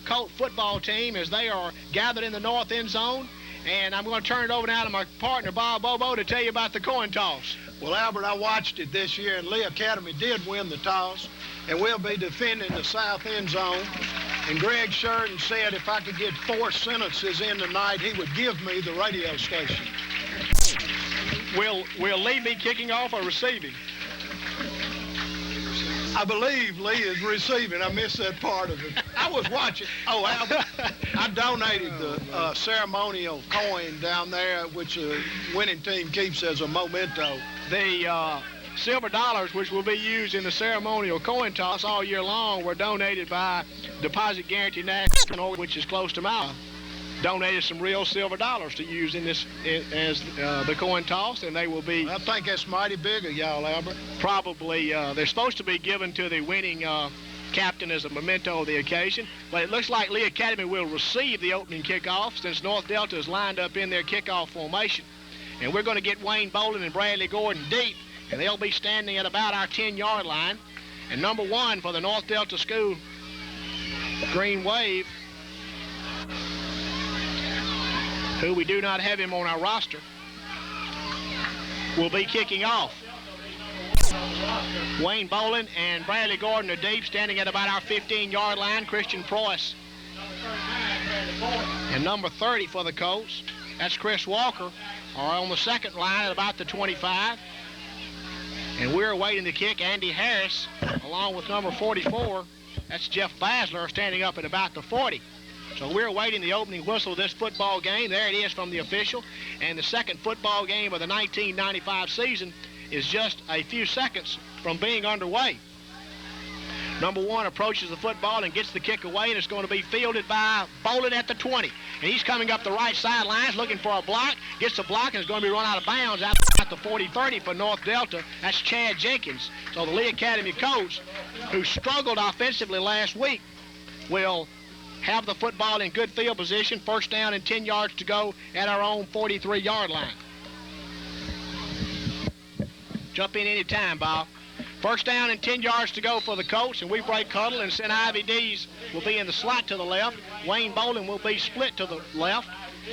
Colt football team as they are gathered in the north end zone. And I'm going to turn it over now to my partner, Bob Bobo, to tell you about the coin toss. Well, Albert, I watched it this year, and Lee Academy did win the toss, and we'll be defending the south end zone. And Greg Sheridan said if I could get 4 sentences in tonight, he would give me the radio station. Will Lee be kicking off or receiving? I believe Lee is receiving. I missed that part of it. I was watching. Oh, Albert, I donated the ceremonial coin down there, which the winning team keeps as a memento. The silver dollars, which will be used in the ceremonial coin toss all year long, were donated by Deposit Guarantee National, which is close to my. Donated some real silver dollars to use in this as the coin toss, and they will be. I think that's mighty big of y'all, Albert. Probably they're supposed to be given to the winning captain as a memento of the occasion, but it looks like Lee Academy will receive the opening kickoff since North Delta is lined up in their kickoff formation, and we're going to get Wayne Bolin and Bradley Gordon deep, and they'll be standing at about our 10-yard line. And number 1 for the North Delta School Green Wave, who we do not have him on our roster, will be kicking off. Wayne Bolin and Bradley Gordon are deep, standing at about our 15-yard line. Christian Preuss. And number 30 for the Colts, that's Chris Walker, are on the second line at about the 25. And we're awaiting the kick. Andy Harris, along with number 44, that's Jeff Basler, standing up at about the 40. So we're awaiting the opening whistle of this football game. There it is from the official. And the second football game of the 1995 season is just a few seconds from being underway. Number 1 approaches the football and gets the kick away, and it's going to be fielded by Bolin at the 20. And he's coming up the right sidelines looking for a block. Gets the block, and it's going to be run out of bounds out the 40-30 for North Delta. That's Chad Jenkins. So the Lee Academy coach, who struggled offensively last week, will have the football in good field position, first down and 10 yards to go at our own 43-yard line. Jump in any time, Bob. First down and 10 yards to go for the Colts, and we break huddle, and St. Ivy D's will be in the slot to the left. Wayne Bolin will be split to the left,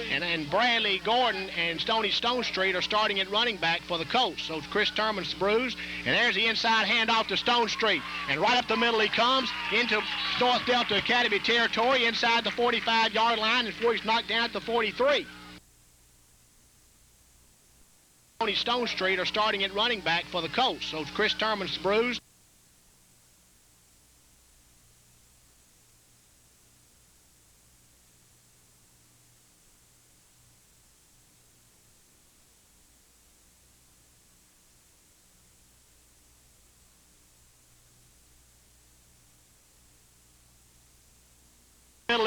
and Bradley Gordon and Stony Stonestreet are starting at running back for the Colts. So Chris Terman's bruised, and there's the inside handoff to Stonestreet. And right up the middle he comes into North Delta Academy territory inside the 45-yard line before he's knocked down at the 43. Tony Stonestreet are starting at running back for the Colts. So Chris Terman's bruised.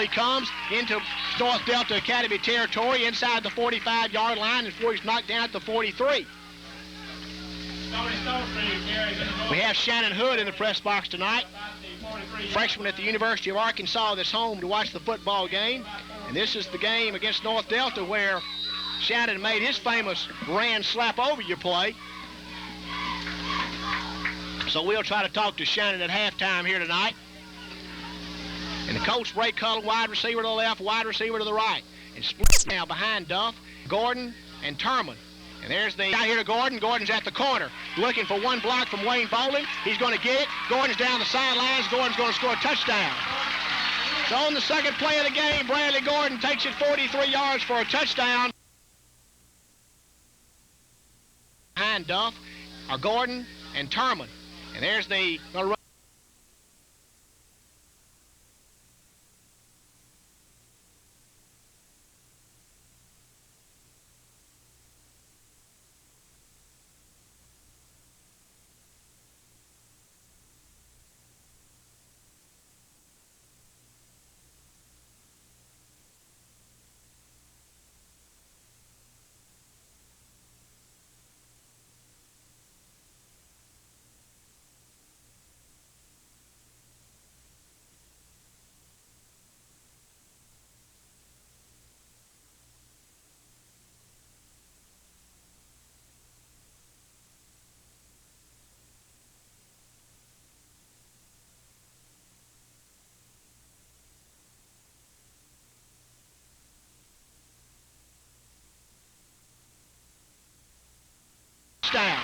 He comes into North Delta Academy territory inside the 45-yard line before he's knocked down at the 43. We have Shannon Hood in the press box tonight, freshman at the University of Arkansas that's home to watch the football game. And this is the game against North Delta where Shannon made his famous ran slap over you play. So we'll try to talk to Shannon at halftime here tonight. And the Colts break huddle, wide receiver to the left, wide receiver to the right. And split now behind Duff, Gordon, and Terman. And there's the out here to Gordon. Gordon's at the corner, looking for one block from Wayne Bolin. He's going to get it. Gordon's down the sidelines. Gordon's going to score a touchdown. So on the second play of the game, Bradley Gordon takes it 43 yards for a touchdown. Behind Duff are Gordon and Terman. And there's the touchdown.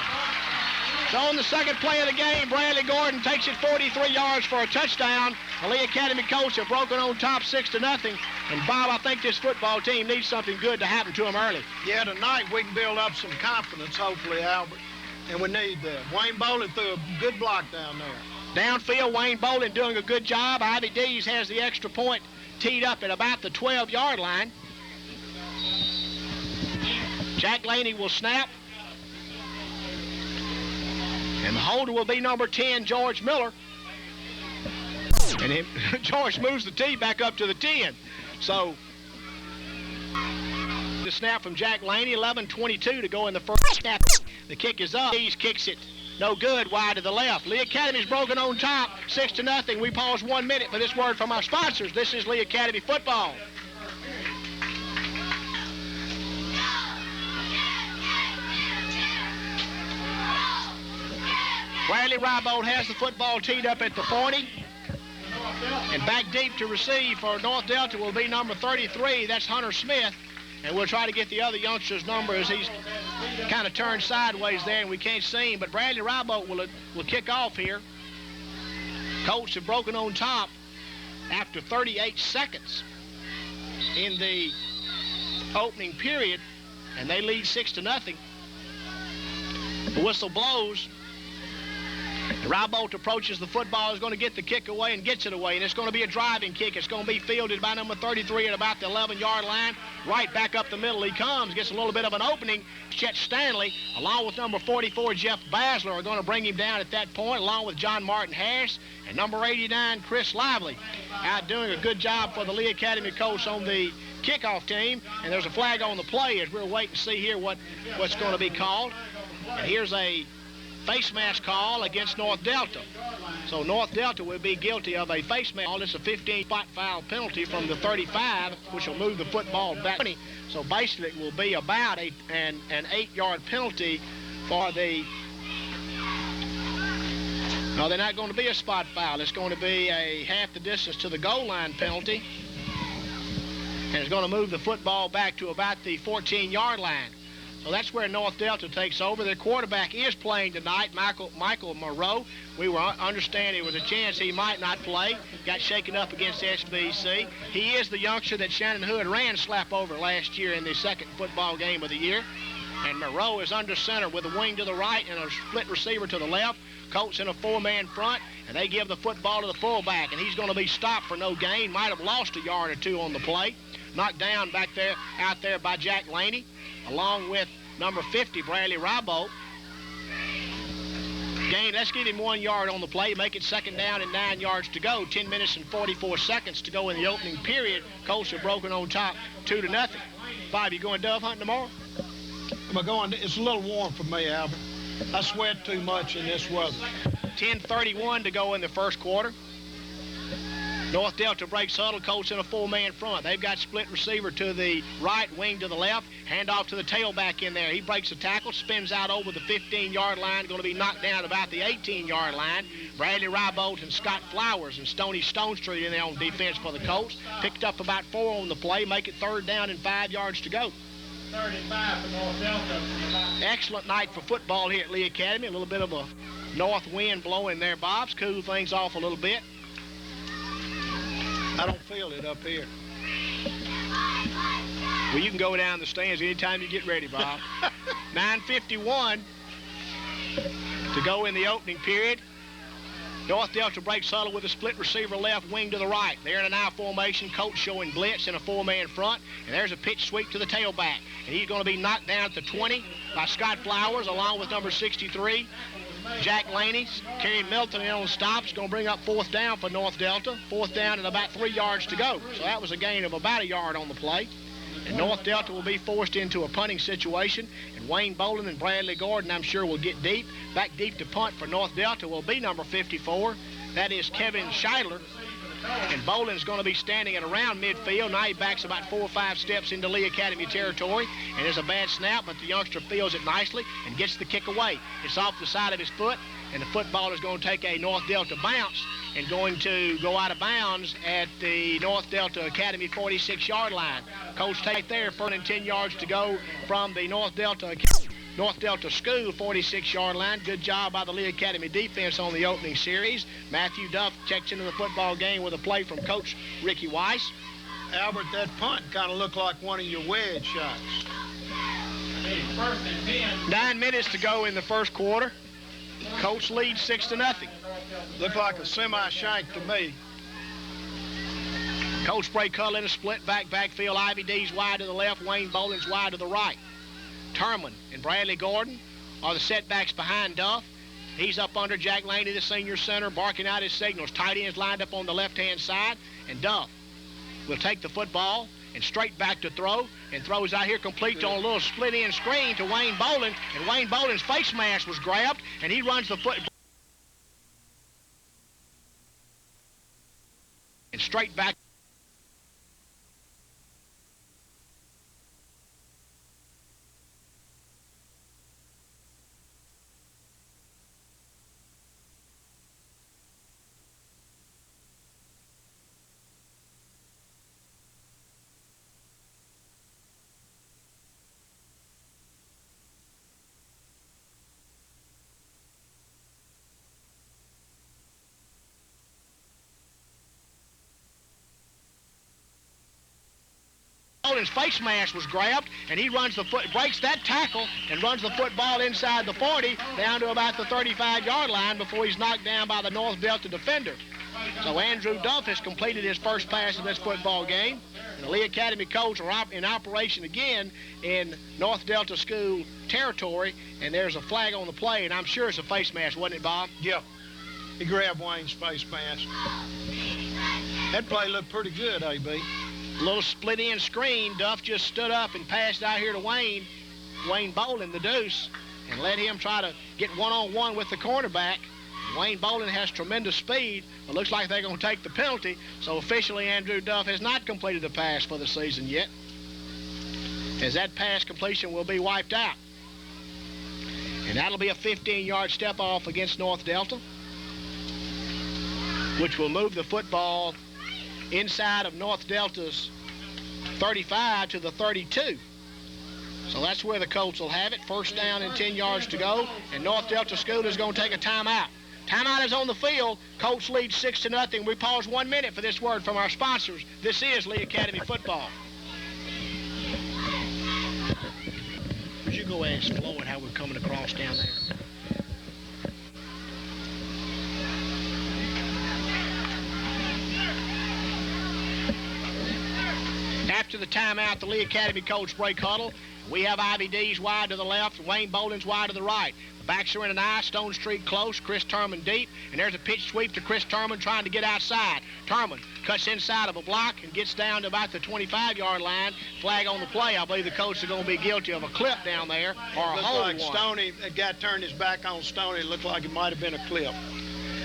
So on the second play of the game, Bradley Gordon takes it 43 yards for a touchdown. The Lee Academy Colts have broken on top 6-0. And Bob, I think this football team needs something good to happen to them early. Yeah, tonight we can build up some confidence, hopefully, Albert. And we need that. Wayne Bolin threw a good block down there. Downfield, Wayne Bolin doing a good job. Ivy Dees has the extra point teed up at about the 12-yard line. Jack Laney will snap. And the holder will be number 10, George Miller. And George moves the tee back up to the 10. So the snap from Jack Laney, 11:22 to go in the first snap. The kick is up. Dees kicks it. No good, wide to the left. Lee Academy's broken on top, 6-0. We pause 1 minute for this word from our sponsors. This is Lee Academy football. Bradley Rybold has the football teed up at the 40. And back deep to receive for North Delta will be number 33. That's Hunter Smith. And we'll try to get the other youngster's number as he's kind of turned sideways there and we can't see him. But Bradley Rybold will kick off here. Colts have broken on top after 38 seconds in the opening period. And they lead 6-0. The whistle blows. Rybold approaches the football, is going to get the kick away and gets it away. And it's going to be a driving kick. It's going to be fielded by number 33 at about the 11-yard line. Right back up the middle he comes. Gets a little bit of an opening. Chet Stanley, along with number 44, Jeff Basler, are going to bring him down at that point, along with John Martin Harris and number 89, Chris Lively. Out doing a good job for the Lee Academy Colts on the kickoff team. And there's a flag on the play as we'll wait and see here what's going to be called. And here's a face mask call against North Delta. So North Delta will be guilty of a face mask. It's a 15-spot foul penalty from the 35, which will move the football back. So basically it will be about an 8-yard penalty for the... No, they're not going to be a spot foul. It's going to be a half the distance to the goal line penalty. And it's going to move the football back to about the 14-yard line. So that's where North Delta takes over. Their quarterback is playing tonight, Michael Moreau. We were understanding there was a chance he might not play. Got shaken up against SBC. He is the youngster that Shannon Hood ran slap over last year in the second football game of the year. And Moreau is under center with a wing to the right and a split receiver to the left. Colts in a 4-man front, and they give the football to the fullback. And he's going to be stopped for no gain. Might have lost a yard or two on the play. Knocked down out there by Jack Laney, along with number 50, Bradley Rybold. Let's give him 1 yard on the play, make it second down and 9 yards to go. 10 minutes and 44 seconds to go in the opening period. Colts are broken on top 2-0. Bob, you going dove hunting tomorrow? Am I going? It's a little warm for me, Albert. I sweat too much in this weather. 10:31 to go in the first quarter. North Delta breaks huddle. Colts in a 4-man front. They've got split receiver to the right, wing to the left. Handoff to the tailback in there. He breaks a tackle, spins out over the 15-yard line. Going to be knocked down about the 18-yard line. Bradley Rybold and Scott Flowers and Stoney Stonestreet in there on defense for the Colts. Picked up about 4 on the play. Make it third down and 5 yards to go. 35 for North Delta. Excellent night for football here at Lee Academy. A little bit of a north wind blowing there, Bob's. Cool things off a little bit. I don't feel it up here. Well, you can go down the stands anytime you get ready, Bob. 9:51 to go in the opening period. North Delta breaks huddle with a split receiver left, wing to the right. They're in an I formation. Coach showing blitz in a 4-man front. And there's a pitch sweep to the tailback. And he's going to be knocked down at the 20 by Scott Flowers, along with number 63, Jack Laney. Kerry Milton in on stops. Going to bring up 4th down for North Delta. 4th down and about 3 yards to go. So that was a gain of about a yard on the play. And North Delta will be forced into a punting situation. And Wayne Bolin and Bradley Gordon, I'm sure, will get deep. Back deep to punt for North Delta will be number 54. That is Kevin Scheidler. And Bolin's going to be standing at around midfield. Now he backs about 4 or 5 steps into Lee Academy territory. And there's a bad snap, but the youngster fields it nicely and gets the kick away. It's off the side of his foot, and the football is going to take a North Delta bounce and going to go out of bounds at the North Delta Academy 46-yard line. Coach take there, 4 and 10 yards to go from the North Delta Academy. North Delta School 46-yard line. Good job by the Lee Academy defense on the opening series. Matthew Duff checks into the football game with a play from Coach Ricky Weiss. Albert, that punt kind of looked like one of your wedge shots. 9 minutes to go in the first quarter. Colts lead 6-0. Looked like a semi-shank to me. Coach Spray Cuttle in a split backfield. Ivy D's wide to the left. Wayne Boland's wide to the right. Turman and Bradley Gordon are the setbacks behind Duff. He's up under Jack Laney, the senior center, barking out his signals. Tight ends lined up on the left-hand side, and Duff will take the football and straight back to throw, and throws out here complete on a little split-end screen to Wayne Boland, and Wayne Boland's face mask was grabbed, and he runs the foot and straight back. His face mask was grabbed, and he runs the foot, breaks that tackle, and runs the football inside the 40 down to about the 35-yard line before he's knocked down by the North Delta defender. So Andrew Duff has completed his first pass of this football game. And the Lee Academy Colts are in operation again in North Delta School territory, and there's a flag on the play, and I'm sure it's a face mask, wasn't it, Bob? Yeah. He grabbed Wayne's face mask. That play looked pretty good, A.B. A little split-end screen. Duff just stood up and passed out here to Wayne Boland, the deuce, and let him try to get one-on-one with the cornerback. Wayne Boland has tremendous speed. It looks like they're going to take the penalty, so officially Andrew Duff has not completed the pass for the season yet, as that pass completion will be wiped out. And that'll be a 15-yard step off against North Delta, which will move the football inside of North Delta's 35 to the 32. So that's where the Colts will have it. First down and 10 yards to go, and North Delta School is going to take a timeout. Timeout is on the field. Colts lead 6-0. We pause 1 minute for this word from our sponsors. This is Lee Academy football. Would you go ask Floyd how we're coming across down there? After the timeout, the Lee Academy coach, Spray Cuttle. We have Ivy D's wide to the left, Wayne Boland's wide to the right. The backs are in an eye, Stone Street close, Chris Turman deep, and there's a pitch sweep to Chris Turman trying to get outside. Turman cuts inside of a block and gets down to about the 25-yard line. Flag on the play. I believe the coach is going to be guilty of a clip down there, or a hold like one. Stoney, that guy turned his back on Stoney. It looked like it might have been a clip.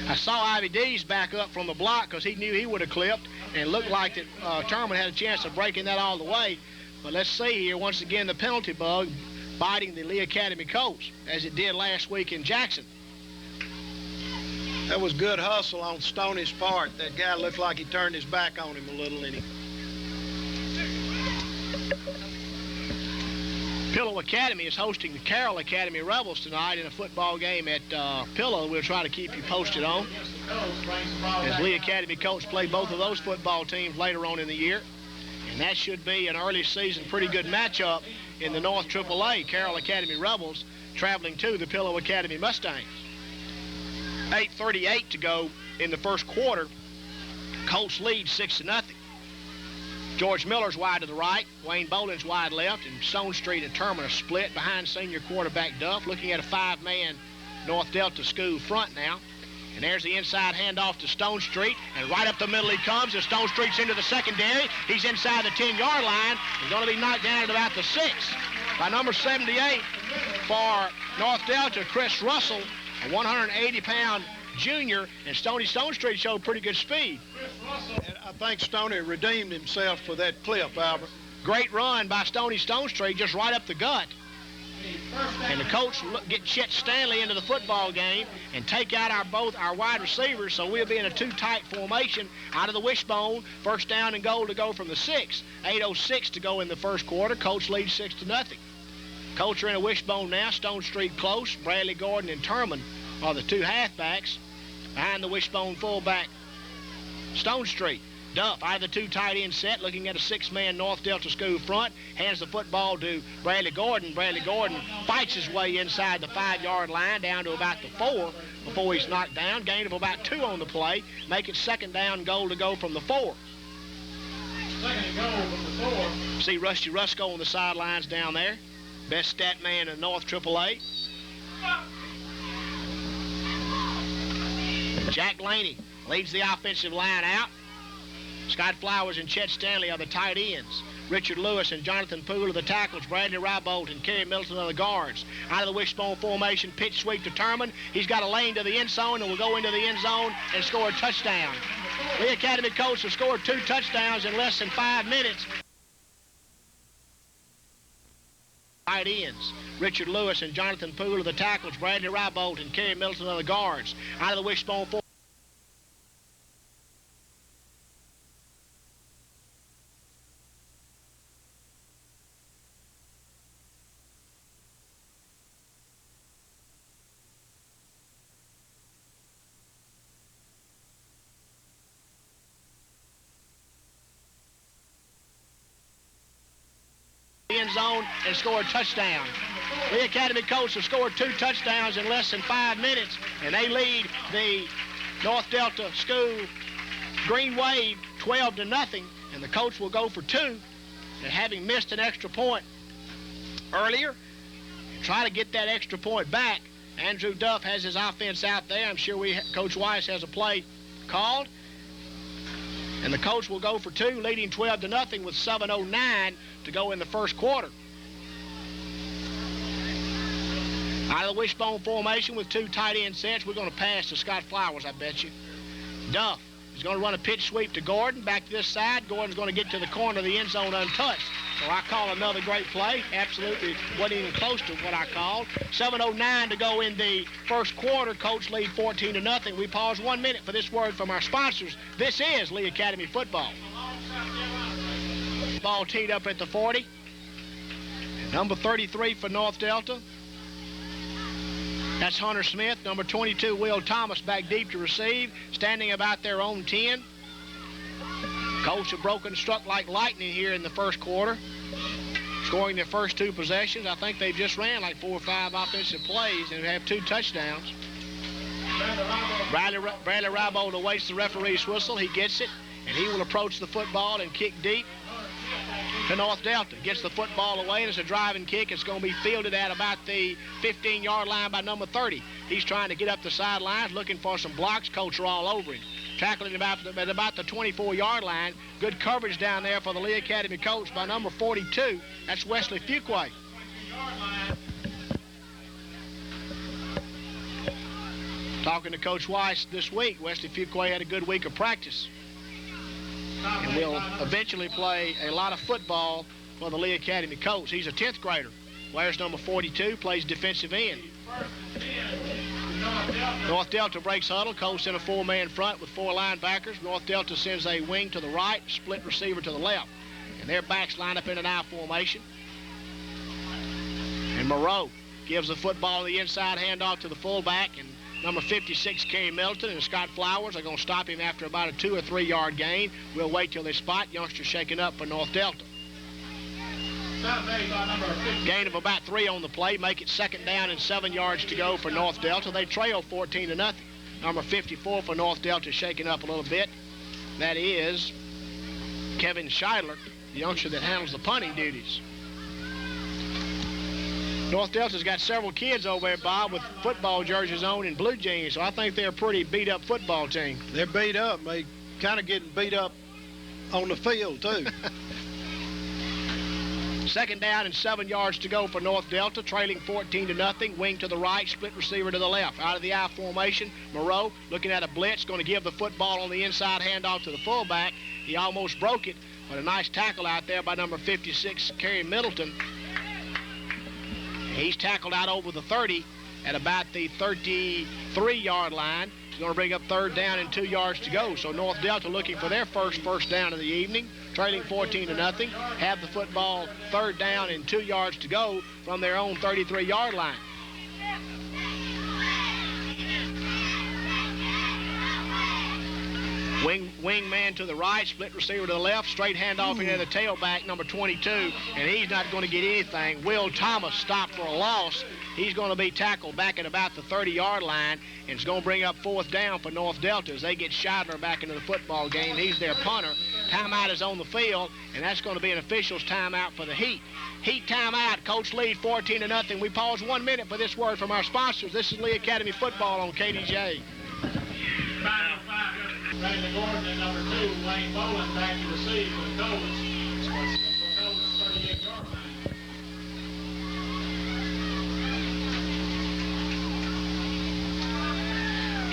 I saw Ivy D's back up from the block because he knew he would have clipped, and it looked like that Turman had a chance of breaking that all the way. But let's see here, once again, the penalty bug biting the Lee Academy coach, as it did last week in Jackson. That was good hustle on Stoney's part. That guy looked like he turned his back on him a little, didn't he? Pillow Academy is hosting the Carroll Academy Rebels tonight in a football game at Pillow. We'll try to keep you posted on, as Lee Academy coach play both of those football teams later on in the year. And that should be an early season pretty good matchup in the North AAA. Carroll Academy Rebels traveling to the Pillow Academy Mustangs. 8:38 to go in the first quarter. Colts lead 6-0. George Miller's wide to the right, Wayne Boland's wide left, and Stone Street and Turman are split behind senior quarterback Duff, looking at a five-man North Delta School front now. And there's the inside handoff to Stone Street, and right up the middle he comes, and Stone Street's into the secondary. He's inside the 10-yard line. He's going to be knocked down at about the 6 by number 78 for North Delta, Chris Russell, a 180-pound junior, and Stone Street showed pretty good speed. And I think Stoney redeemed himself for that clip, Albert. Great run by Stone Street, just right up the gut. And the coach get Chet Stanley into the football game and take out both our wide receivers, so we'll be in a two-tight formation out of the wishbone. First down and goal to go from the 6. 8:06 to go in the first quarter. Coach leads 6-0. Colts are in a wishbone now. Stone Street close. Bradley Gordon and Turman are the two halfbacks. Behind the wishbone fullback, Stone Street. Duff, out of the two tight end set, looking at a six-man North Delta School front, hands the football to Bradley Gordon. Bradley Gordon fights his way inside the 5-yard line down to about the 4 before he's knocked down. Gain of about 2 on the play. Make it second down goal to go from the 4. Second and goal from the 4. See Rusty Rusko on the sidelines down there. Best stat man in North AAA. Jack Laney leads the offensive line out. Scott Flowers and Chet Stanley are the tight ends. Richard Lewis and Jonathan Poole are the tackles. Bradley Rybolt and Kerry Middleton are the guards. Out of the wishbone formation, pitch sweep to Turman. He's got a lane to the end zone and will go into the end zone and score a touchdown. Lee Academy Colts have scored 2 touchdowns in less than 5 minutes. Tight ends. Richard Lewis and Jonathan Poole are the tackles. Bradley Rybolt and Kerry Middleton are the guards. Out of the wishbone formation. End zone and score a touchdown. Lee Academy Colts have scored 2 touchdowns in less than 5 minutes, and they lead the North Delta School Green Wave 12-0, and the Colts will go for 2. And having missed an extra point earlier, and try to get that extra point back. Andrew Duff has his offense out there. I'm sure Coach Weiss has a play called. And the Colts will go for 2, leading 12-0 with 7:09 to go in the first quarter. Out of the wishbone formation with 2 tight end sets, we're going to pass to Scott Flowers, I bet you. Duff is going to run a pitch sweep to Gordon. Back to this side. Gordon's going to get to the corner of the end zone untouched. So I call another great play. Absolutely wasn't even close to what I called. 7:09 to go in the first quarter. Colts lead 14-0. We pause 1 minute for this word from our sponsors. This is Lee Academy football. Ball teed up at the 40. Number 33 for North Delta. That's Hunter Smith. Number 22, Will Thomas, back deep to receive, standing about their own 10. Colts have struck like lightning here in the first quarter, scoring their first 2 possessions. I think they've just ran like 4 or 5 offensive plays and have 2 touchdowns. Bradley Rybold awaits the referee's whistle. He gets it, and he will approach the football and kick deep to North Delta. Gets the football away, and it's a driving kick. It's going to be fielded at about the 15-yard line by number 30. He's trying to get up the sidelines, looking for some blocks. Colts are all over him. Tackling at about the 24-yard line. Good coverage down there for the Lee Academy Colts by number 42. That's Wesley Fuquay. Talking to Coach Weiss this week, Wesley Fuquay had a good week of practice and will eventually play a lot of football for the Lee Academy Colts. He's a 10th grader. Wears number 42, plays defensive end. North Delta breaks huddle. Colts in a 4-man front with 4 linebackers. North Delta sends a wing to the right, split receiver to the left. And their backs line up in an I formation. And Moreau gives the football to the inside handoff to the fullback. And number 56, Kerry Middleton, and Scott Flowers are going to stop him after about a 2 or 3 yard gain. We'll wait till they spot. Youngsters shaking up for North Delta. Gain of about 3 on the play. Make it second down and 7 yards to go for North Delta. They trail 14-0. Number 54 for North Delta shaking up a little bit. That is Kevin Scheidler, the youngster that handles the punting duties. North Delta's got several kids over there, Bob, with football jerseys on and blue jeans, so I think they're a pretty beat-up football team. They're beat up. They kind of getting beat up on the field, too. Second down and 7 yards to go for North Delta, trailing 14-0. Wing to the right, split receiver to the left. Out of the I formation, Moreau looking at a blitz, going to give the football on the inside handoff to the fullback. He almost broke it, but a nice tackle out there by number 56, Kerry Middleton. He's tackled out over the 30 at about the 33-yard line. It's going to bring up 3rd down and 2 yards to go. So North Delta looking for their first down of the evening, trailing 14-0. Have the football, 3rd down and 2 yards to go from their own 33-yard line. Wing man to the right, split receiver to the left, straight handoff into the tailback, number 22, and he's not going to get anything. Will Thomas stopped for a loss. He's going to be tackled back at about the 30-yard line, and it's going to bring up 4th down for North Delta as they get Scheidler back into the football game. He's their punter. Timeout is on the field, and that's going to be an official's timeout for the Heat. Heat timeout. Coach lead 14-0. We pause 1 minute for this word from our sponsors. This is Lee Academy football on KDJ. Brandon Gordon and number 2, Wayne Boland, back to receive for the Colts. For Colts, 38-yard line.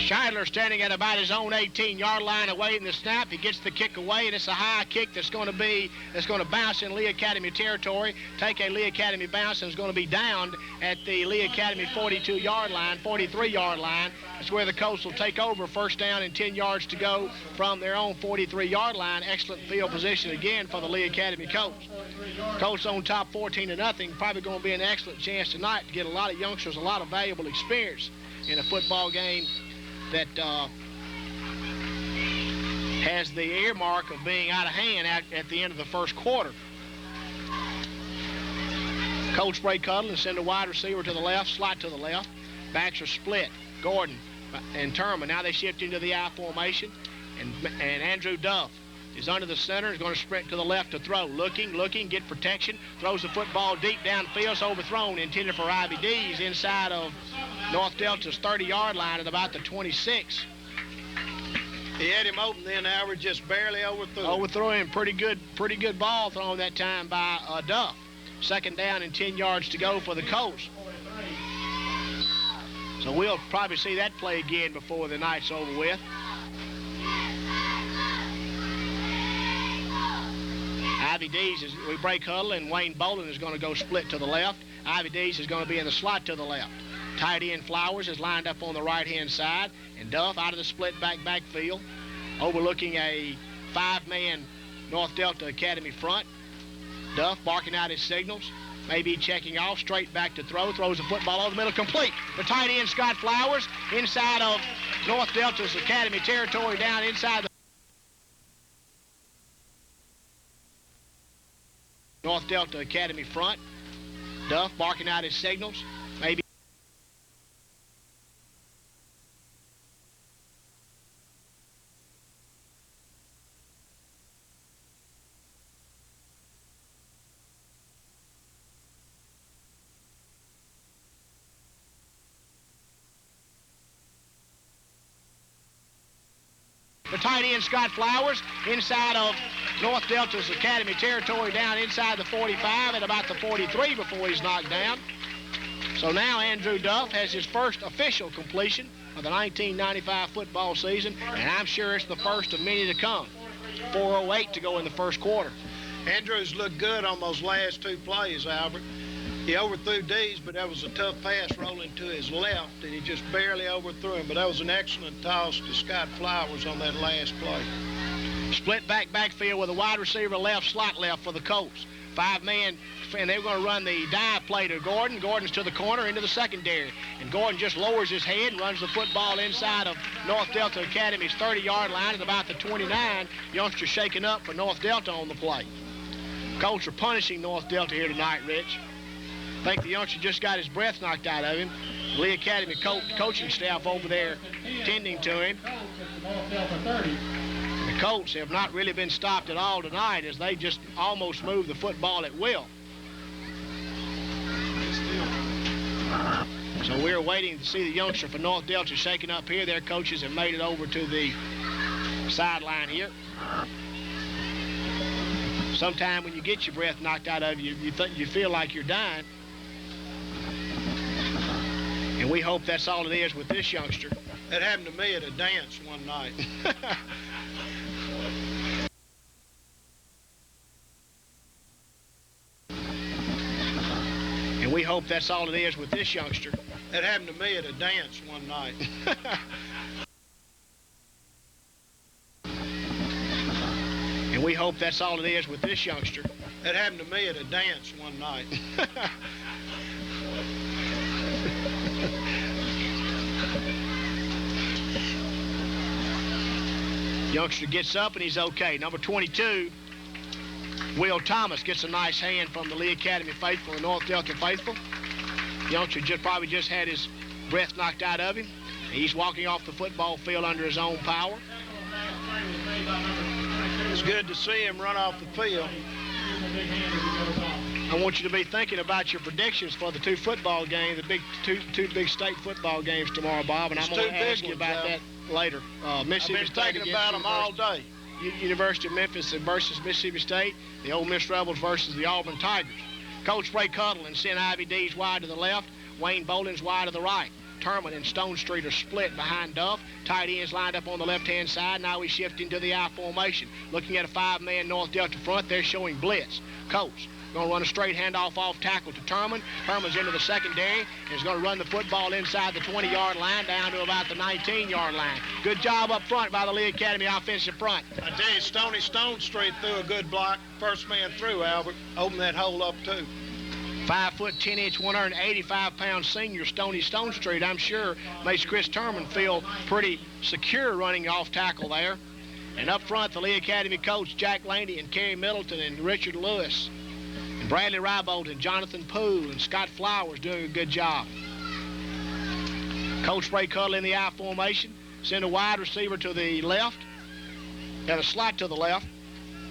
Scheidler standing at about his own 18-yard line awaiting the snap. He gets the kick away, and it's a high kick that's going to bounce in Lee Academy territory. Take a Lee Academy bounce, and it's going to be downed at the Lee Academy 42-yard line, 43-yard line. That's where the Colts will take over. 1st down and 10 yards to go from their own 43-yard line. Excellent field position again for the Lee Academy Colts. Colts on top 14-0. Probably going to be an excellent chance tonight to get a lot of youngsters, a lot of valuable experience in a football game that has the earmark of being out of hand at the end of the first quarter. Colts break huddle and send a wide receiver to the left, slot to the left. Backs are split. Gordon and Turman. Now they shift into the I formation, and Andrew Duff is under the center. Is going to sprint to the left to throw. Looking, get protection. Throws the football deep downfield. It's overthrown, intended for Ivy D's inside of North Delta's 30-yard line at about the 26. He had him open then, Albert, just barely overthrew. Overthrew him. Pretty good ball thrown that time by Duff. 2nd down and 10 yards to go for the Colts. So we'll probably see that play again before the night's over with. Ivy D's, we break huddle, and Wayne Boland is going to go split to the left. Ivy D's is going to be in the slot to the left. Tight end Flowers is lined up on the right-hand side, and Duff out of the split backfield, overlooking a 5-man North Delta Academy front. Duff barking out his signals, maybe checking off, straight back to throw, throws the football over the middle, complete. The tight end Scott Flowers inside of North Delta's Academy territory, down inside the North Delta Academy front. Duff barking out his signals, maybe the tight end Scott Flowers inside of North Delta's Academy territory, down inside the 45 at about the 43 before he's knocked down. So now Andrew Duff has his first official completion of the 1995 football season, and I'm sure it's the first of many to come. 4:08 to go in the first quarter. Andrews looked good on those last 2 plays, Albert. He overthrew Dees, but that was a tough pass rolling to his left, and he just barely overthrew him. But that was an excellent toss to Scott Flowers on that last play. Split backfield with a wide receiver left, slot left for the Colts. 5-man, and they're going to run the dive play to Gordon. Gordon's to the corner into the secondary. And Gordon just lowers his head, runs the football inside of North Delta Academy's 30-yard line at about the 29. Youngster shaking up for North Delta on the play. Colts are punishing North Delta here tonight, Rich. I think the youngster just got his breath knocked out of him. The Lee Academy coaching staff over there tending to him. The Colts have not really been stopped at all tonight as they just almost move the football at will. So we're waiting to see the youngster for North Delta shaking up here. Their coaches have made it over to the sideline here. Sometime when you get your breath knocked out of you, you feel like you're dying. And we hope that's all it is with this youngster. That happened to me at a dance one night. And we hope that's all it is with this youngster. That happened to me at a dance one night. And we hope that's all it is with this youngster. That happened to me at a dance one night. Youngster gets up and he's okay. Number 22, Will Thomas, gets a nice hand from the Lee Academy faithful, the North Delta faithful. Youngster probably just had his breath knocked out of him. He's walking off the football field under his own power. It's good to see him run off the field. I want you to be thinking about your predictions for the two football games, the two big state football games tomorrow, Bob, and I'm going to ask you about that later. Mississippi I've been State thinking about them all day. University of Memphis versus Mississippi State, the Ole Miss Rebels versus the Auburn Tigers. Coach Ray Cuttle and send Ivy D's wide to the left, Wayne Boland's wide to the right. Turman and Stone Street are split behind Duff. Tight ends lined up on the left-hand side. Now he's shifting to the I formation. Looking at a five-man North Delta front, they're showing blitz. Coach going to run a straight handoff off tackle to Turman. Turman's into the secondary and is going to run the football inside the 20-yard line down to about the 19-yard line. Good job up front by the Lee Academy offensive front. I tell you, Stone Street threw a good block. First man through, Albert. Opened that hole up, too. 5 foot 10 inch, 185-pound senior Stone Street, I'm sure, makes Chris Turman feel pretty secure running off tackle there. And up front, the Lee Academy coach, Jack Laney and Kerry Middleton and Richard Lewis. And Bradley Rybolt and Jonathan Poole and Scott Flowers doing a good job. Coach Ray Cuttle in the I formation. Send a wide receiver to the left and a slot to the left.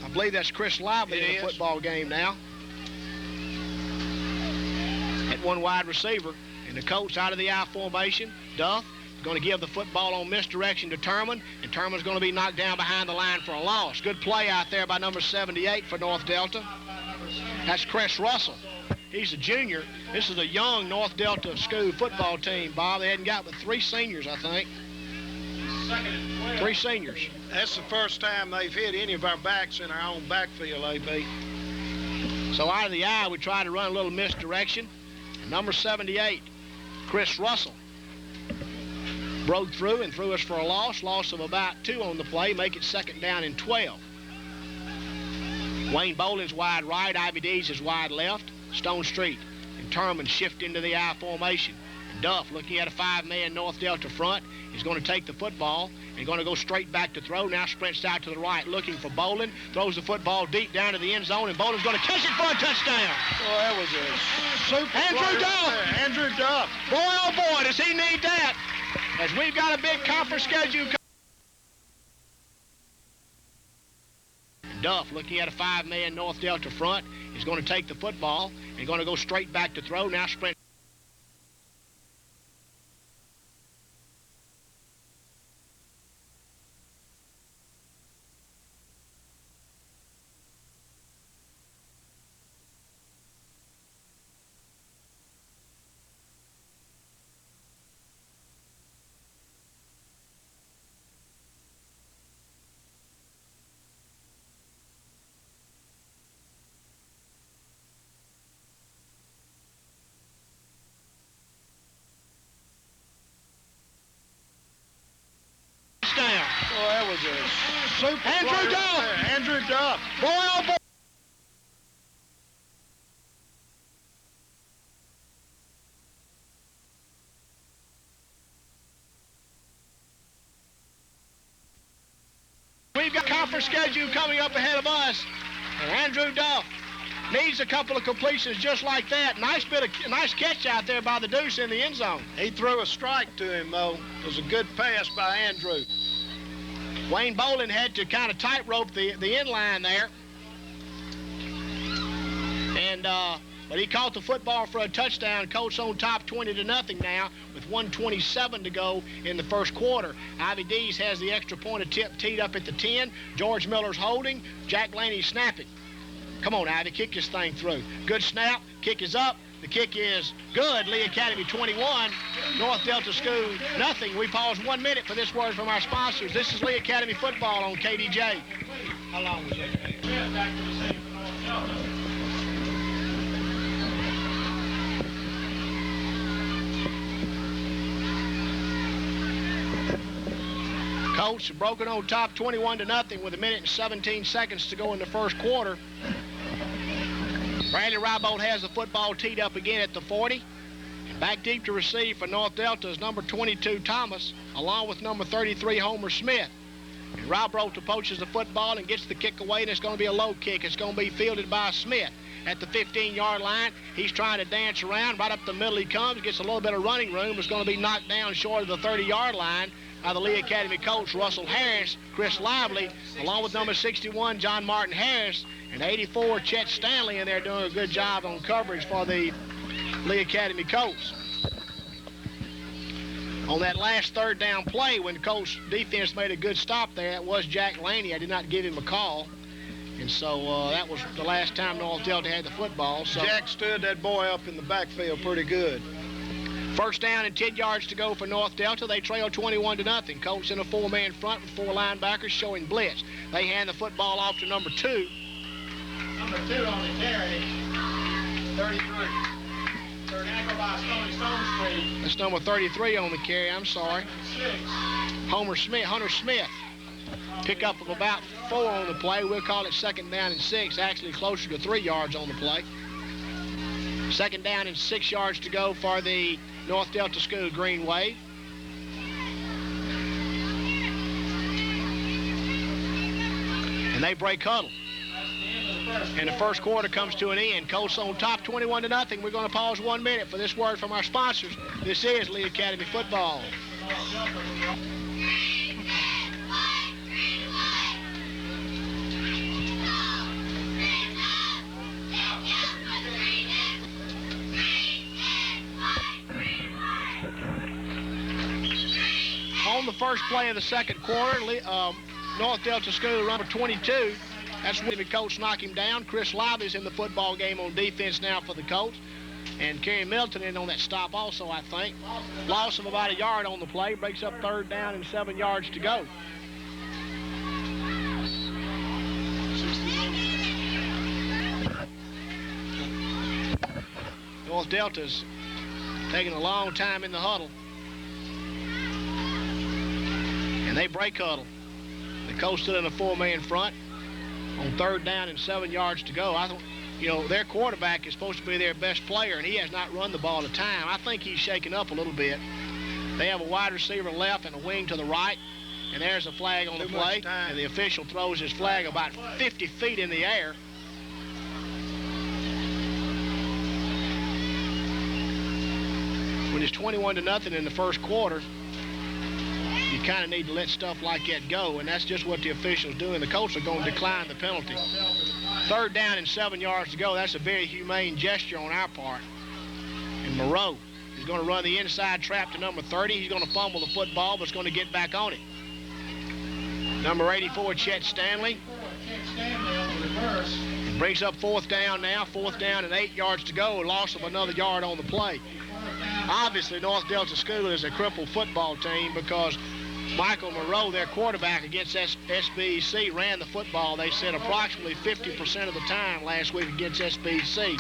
I believe that's Chris Lively in the football game now. At one wide receiver, and the coach out of the I formation. Duff is going to give the football on misdirection to Turman, and Turman's going to be knocked down behind the line for a loss. Good play out there by number 78 for North Delta. That's Chris Russell. He's a junior. This is a young North Delta school football team, Bob. They hadn't got but 3 seniors, I think. 3 seniors. That's the first time they've hit any of our backs in our own backfield, AB. So out of the I, we try to run a little misdirection. Number 78, Chris Russell, broke through and threw us for a loss of about 2 on the play, make it 2nd down and 12. Wayne Boland's wide right, Ivy D's is wide left, Stone Street and Turman shift into the I formation. And Duff, looking at a 5-man North Delta front, is going to take the football and going to go straight back to throw. Now sprints out to the right, looking for Boland, throws the football deep down to the end zone, and Boland's going to catch it for a touchdown. Boy, that was a super Andrew Duff. Andrew Duff. Boy, oh boy, does he need that. As we've got a big conference schedule. Duff, looking at a 5-man North Delta front, is going to take the football and going to go straight back to throw. Now sprint. Down. Boy, that was a super Andrew Duff. Andrew Duff. Boy, oh boy. We've got a conference schedule coming up ahead of us, and Andrew Duff needs a couple of completions just like that. Nice catch out there by the Deuce in the end zone. He threw a strike to him, though. It was a good pass by Andrew. Wayne Boland had to kind of tightrope the end line there. And but he caught the football for a touchdown. Colts on top 20-0 now with 1:27 to go in the first quarter. Ivy D's has the extra point of tip teed up at the 10. George Miller's holding. Jack Laney snapping. Come on, Ivy, kick this thing through. Good snap. Kick is up. The kick is good. Lee Academy 21, North Delta School nothing. We pause 1 minute for this word from our sponsors. This is Lee Academy football on KDJ. How long was that game? Back to the same for North Delta. Colts have broken on top 21-0 with 1 minute and 17 seconds to go in the first quarter. Bradley Rybold has the football teed up again at the 40. Back deep to receive for North Delta is number 22, Thomas, along with number 33, Homer Smith. And Rybold approaches the football and gets the kick away, and it's going to be a low kick. It's going to be fielded by Smith at the 15-yard line. He's trying to dance around. Right up the middle he comes, gets a little bit of running room. It's going to be knocked down short of the 30-yard line by the Lee Academy coach, Russell Harris, Chris Lively, along with number 61, John Martin Harris, and 84, Chet Stanley in there doing a good job on coverage for the Lee Academy Colts. On that last third down play, when the Colts defense made a good stop there, it was Jack Laney. I did not give him a call. And so that was the last time North Delta had the football. So Jack stood that boy up in the backfield pretty good. First down and 10 yards to go for North Delta. They trail 21-0. Colts in a 4-man front with 4 linebackers showing blitz. They hand the football off to number 2. Number 2 on the carry, 33. Tackled by Stone Street. That's number 33 on the carry. I'm sorry. 6. Hunter Smith. Pick up of about 4 on the play. We'll call it 2nd down and 6. Actually closer to 3 yards on the play. 2nd down and 6 yards to go for the North Delta School Green Wave. And they break huddle. And the first quarter comes to an end. Colts on top 21-0. We're going to pause 1 minute for this word from our sponsors. This is Lee Academy Football. On the first play of the second quarter, North Delta School number 22. That's when the Colts knock him down. Chris Lively's in the football game on defense now for the Colts. And Kerry Milton in on that stop also, I think. Loss of about a yard on the play. Breaks up 3rd down and 7 yards to go. North Delta's taking a long time in the huddle. And they break huddle. The Colts still in a 4-man front on 3rd down and 7 yards to go. I don't, their quarterback is supposed to be their best player, and he has not run the ball at a time. I think he's shaken up a little bit. They have a wide receiver left and a wing to the right, and there's a flag on the play, and the official throws his flag about 50 feet in the air. When it's 21-0 in the first quarter, you kind of need to let stuff like that go, and that's just what the officials do, and the Colts are going to decline the penalty. 3rd down and 7 yards to go. That's a very humane gesture on our part. And Moreau is going to run the inside trap to number 30. He's going to fumble the football, but it's going to get back on it. Number 84, Chet Stanley. Brings up 4th down now. 4th down and 8 yards to go. Loss of another yard on the play. Obviously, North Delta School is a crippled football team because Michael Moreau, their quarterback against SBC, ran the football, they said, approximately 50% of the time last week against SBC.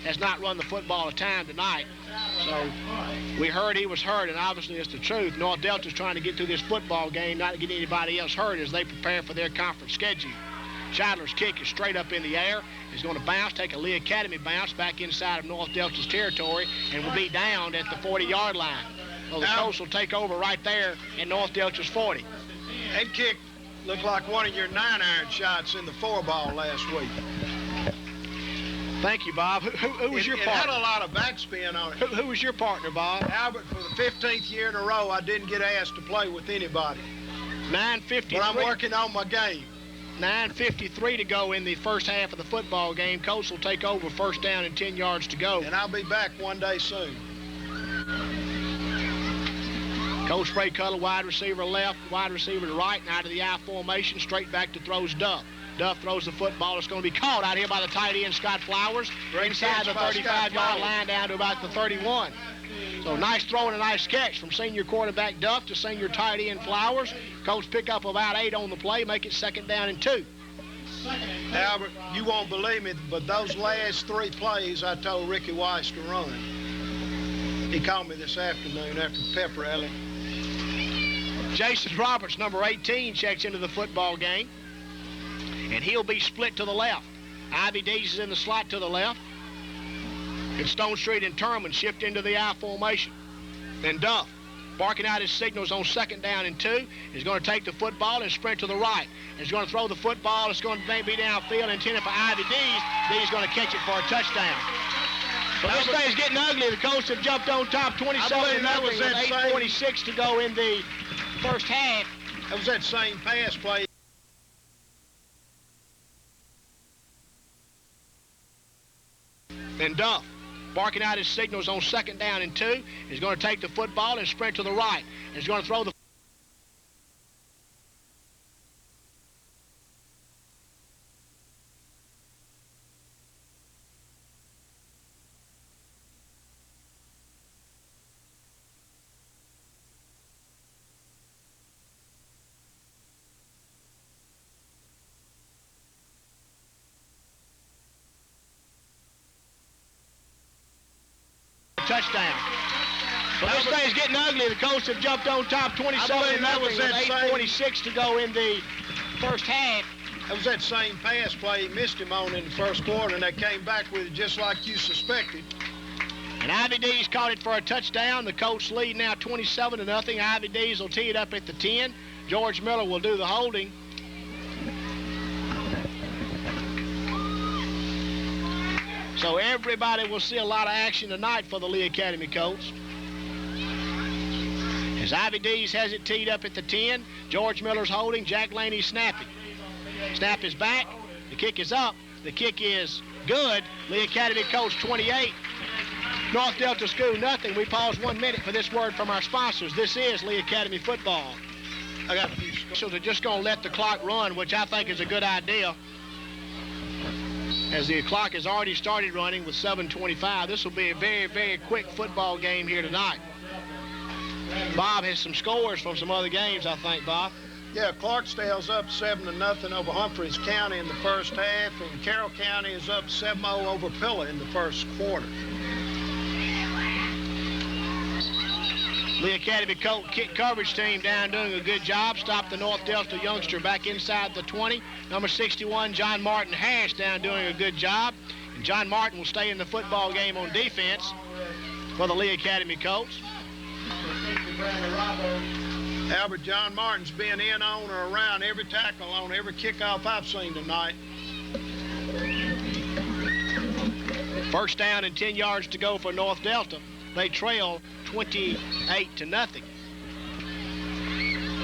Has not run the football a time tonight. So we heard he was hurt, and obviously it's the truth. North Delta's trying to get through this football game, not to get anybody else hurt as they prepare for their conference schedule. Scheidler's kick is straight up in the air. He's going to bounce, take a Lee Academy bounce back inside of North Delta's territory, and will be down at the 40-yard line. So the Colts will take over right there in North Delta's 40. That kick looked like one of your 9-iron shots in the 4-ball last week. Thank you, Bob. Who was your partner? It had a lot of backspin on it. Who was your partner, Bob? Albert, for the 15th year in a row, I didn't get asked to play with anybody. 9:53. But I'm working on my game. 9:53 to go in the first half of the football game. Colts will take over 1st down and 10 yards to go. And I'll be back one day soon. Colts break cuddle, wide receiver left, wide receiver to right, and out of the I formation, straight back to throws Duff. Duff throws the football. It's going to be caught out here by the tight end, Scott Flowers, inside the 35-yard line down to about the 31. So nice throw and a nice catch from senior quarterback Duff to senior tight end Flowers. Colts pick up about 8 on the play, make it 2nd down and 2. Albert, you won't believe me, but those last 3 plays I told Ricky Weiss to run. He called me this afternoon after pep rally. Jason Roberts, number 18, checks into the football game. And he'll be split to the left. Ivy Dees is in the slot to the left. And Stone Street and Turman shift into the I formation. Then Duff, barking out his signals on 2nd down and 2, is going to take the football and sprint to the right. He's going to throw the football. It's going to be downfield, intended for Ivy Dees. Dees going to catch it for a touchdown. So this thing's getting ugly. The Colts have jumped on top 27-0 with 8:46 to go in the first half. That was that same pass play. Then Duff, barking out his signals on 2nd down and 2, is going to take the football and sprint to the right. He's going to throw the touchdown. So this thing's getting ugly. The Colts have jumped on top 27-0 with 8:46 to go in the first half. That was that same pass play he missed him on in the first quarter, and they came back with it just like you suspected. And Ivy Dees caught it for a touchdown. The Colts lead now 27-0. Ivy Dees will tee it up at the 10. George Miller will do the holding. So everybody will see a lot of action tonight for the Lee Academy Colts. As Ivy Dees has it teed up at the 10, George Miller's holding, Jack Laney snapping. Snap is back, the kick is up, the kick is good. Lee Academy Colts 28, North Delta School nothing. We pause 1 minute for this word from our sponsors. This is Lee Academy football. I got a few so they're just going to let the clock run, which I think is a good idea, as the clock has already started running with 7:25. This will be a very, very quick football game here tonight. Bob has some scores from some other games, I think, Bob. Yeah, Clarksdale's up 7-0 over Humphreys County in the first half, and Carroll County is up 7-0 over Pilla in the first quarter. Lee Academy Colt kick coverage team down doing a good job. Stopped the North Delta youngster back inside the 20. Number 61, John Martin Harris, down doing a good job. And John Martin will stay in the football game on defense for the Lee Academy Colts. Albert, John Martin's been in, on, or around every tackle on every kickoff I've seen tonight. First down and 10 yards to go for North Delta. They trail 28-0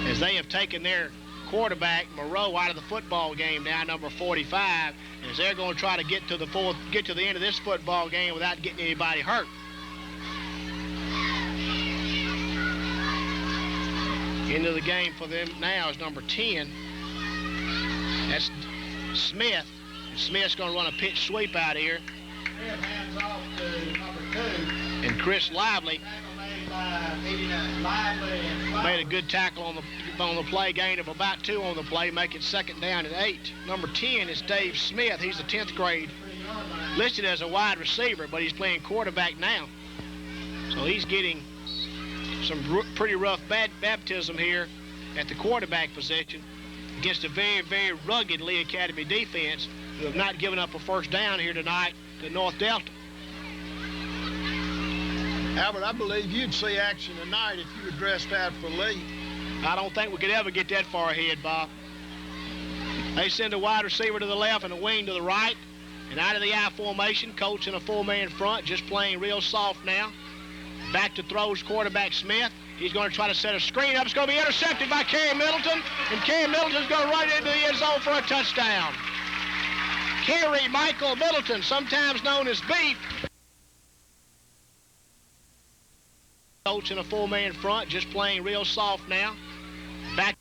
as they have taken their quarterback Moreau out of the football game now, number 45, as they're going to try to get to the end of this football game without getting anybody hurt. Into the game for them now is number 10. That's Smith. And Smith's going to run a pitch sweep out here. Hands off to number 2. And Chris Lively made a good tackle on the play, gain of about 2 on the play, make it 2nd down and 8. Number 10 is Dave Smith. He's the 10th grade, listed as a wide receiver, but he's playing quarterback now. So he's getting some pretty rough baptism here at the quarterback position against a very, very rugged Lee Academy defense who have not given up a first down here tonight to North Delta. Albert, I believe you'd see action tonight if you were dressed out for Lee. I don't think we could ever get that far ahead, Bob. They send a wide receiver to the left and a wing to the right. And out of the I formation, Colts in a 4-man front, just playing real soft now. Back to throws quarterback Smith. He's going to try to set a screen up. It's going to be intercepted by Kerry Middleton. And Kerry Middleton's going right into the end zone for a touchdown. Kerry Michael Middleton, sometimes known as Beef. Colts in a 4-man front, just playing real soft now. Back.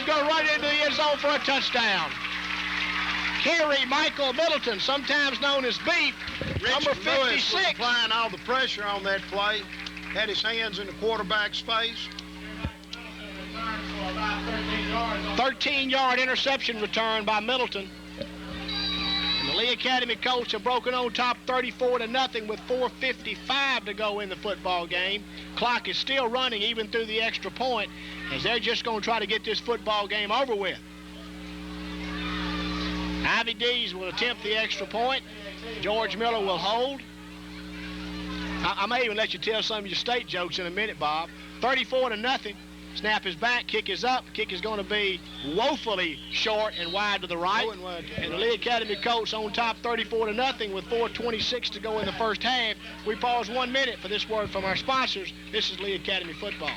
going to run into the end zone for a touchdown. Kerry Michael Middleton, sometimes known as Beef, number Richard Lewis 56. was applying all the pressure on that play. Had his hands in the quarterback's face. 13-yard interception return by Middleton. And the Lee Academy Colts have broken on top 34-0 with 4:55 to go in the football game. Clock is still running even through the extra point as they're just going to try to get this football game over with. Ivy Dees will attempt the extra point. George Miller will hold. I may even let you tell some of your state jokes in a minute, Bob. 34-0. Snap is back, kick is up. Kick is going to be woefully short and wide to the right. And the Lee Academy Colts on top 34-0 with 4:26 to go in the first half. We pause 1 minute for this word from our sponsors. This is Lee Academy football.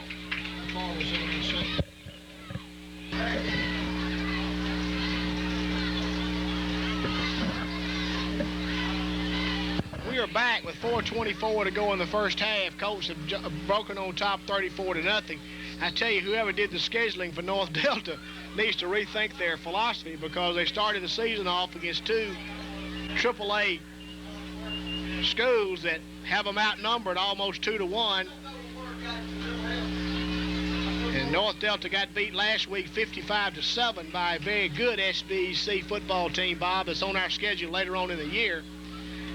We are back with 4:24 to go in the first half. Colts have broken on top 34-0. I tell you, whoever did the scheduling for North Delta needs to rethink their philosophy because they started the season off against two AAA schools that have them outnumbered almost 2-1. And North Delta got beat last week 55-7 by a very good SBC football team, Bob, that's on our schedule later on in the year.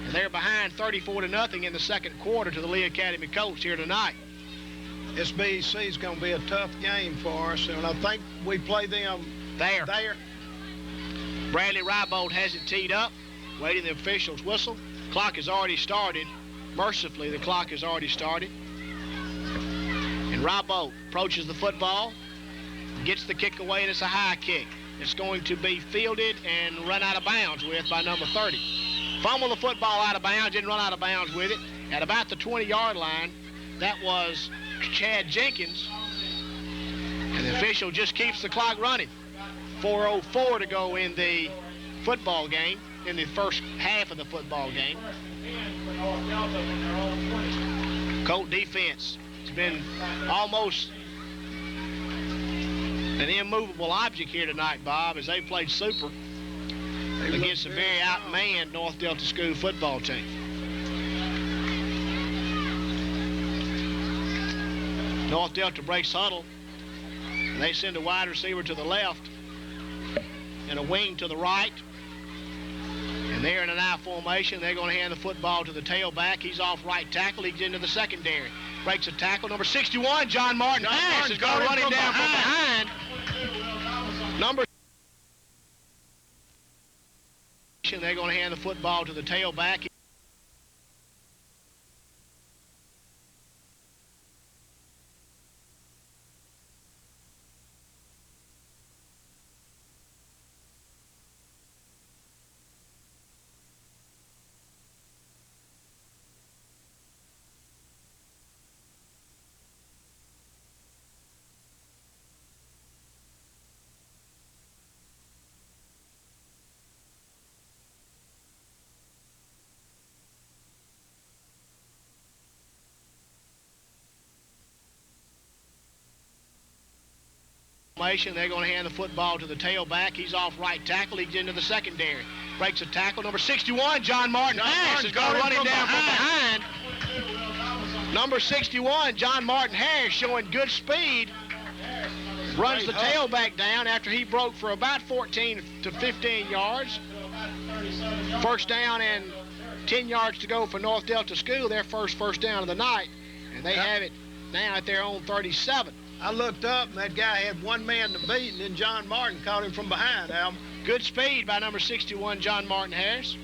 And they're behind 34-0 in the second quarter to the Lee Academy Colts here tonight. SBC is going to be a tough game for us, and I think we play them there. Bradley Rybold has it teed up, waiting the official's whistle. Clock has already started. Mercifully, the clock has already started. And Rybold approaches the football, gets the kick away, and it's a high kick. It's going to be fielded and run out of bounds with by number 30. Fumble the football out of bounds, didn't run out of bounds with it. At about the 20-yard line, that was Chad Jenkins. And the official just keeps the clock running. 4:04 to go in the football game, in the first half of the football game. Colt defense has been almost an immovable object here tonight, Bob, as they played super against a very outmanned North Delta School football team. North Delta breaks huddle. And they send a wide receiver to the left and a wing to the right. And they're in an I formation. They're going to hand the football to the tailback. He's off right tackle. He's into the secondary. Breaks a tackle. Number 61, John Martin. Is going to run him down from behind. Number they're going to hand the football to the tailback. They're going to hand the football to the tailback. He's off right tackle. He's into the secondary. Breaks a tackle. Number 61, John Martin. Is going to run him down from behind. Number 61, John Martin Harris, showing good speed. Runs the tailback down after he broke for about 14 to 15 yards. First down and 10 yards to go for North Delta School. Their first down of the night. And they have it now at their own 37. I looked up, and that guy had one man to beat, and then John Martin caught him from behind, Al. Good speed by number 61, John Martin Harris.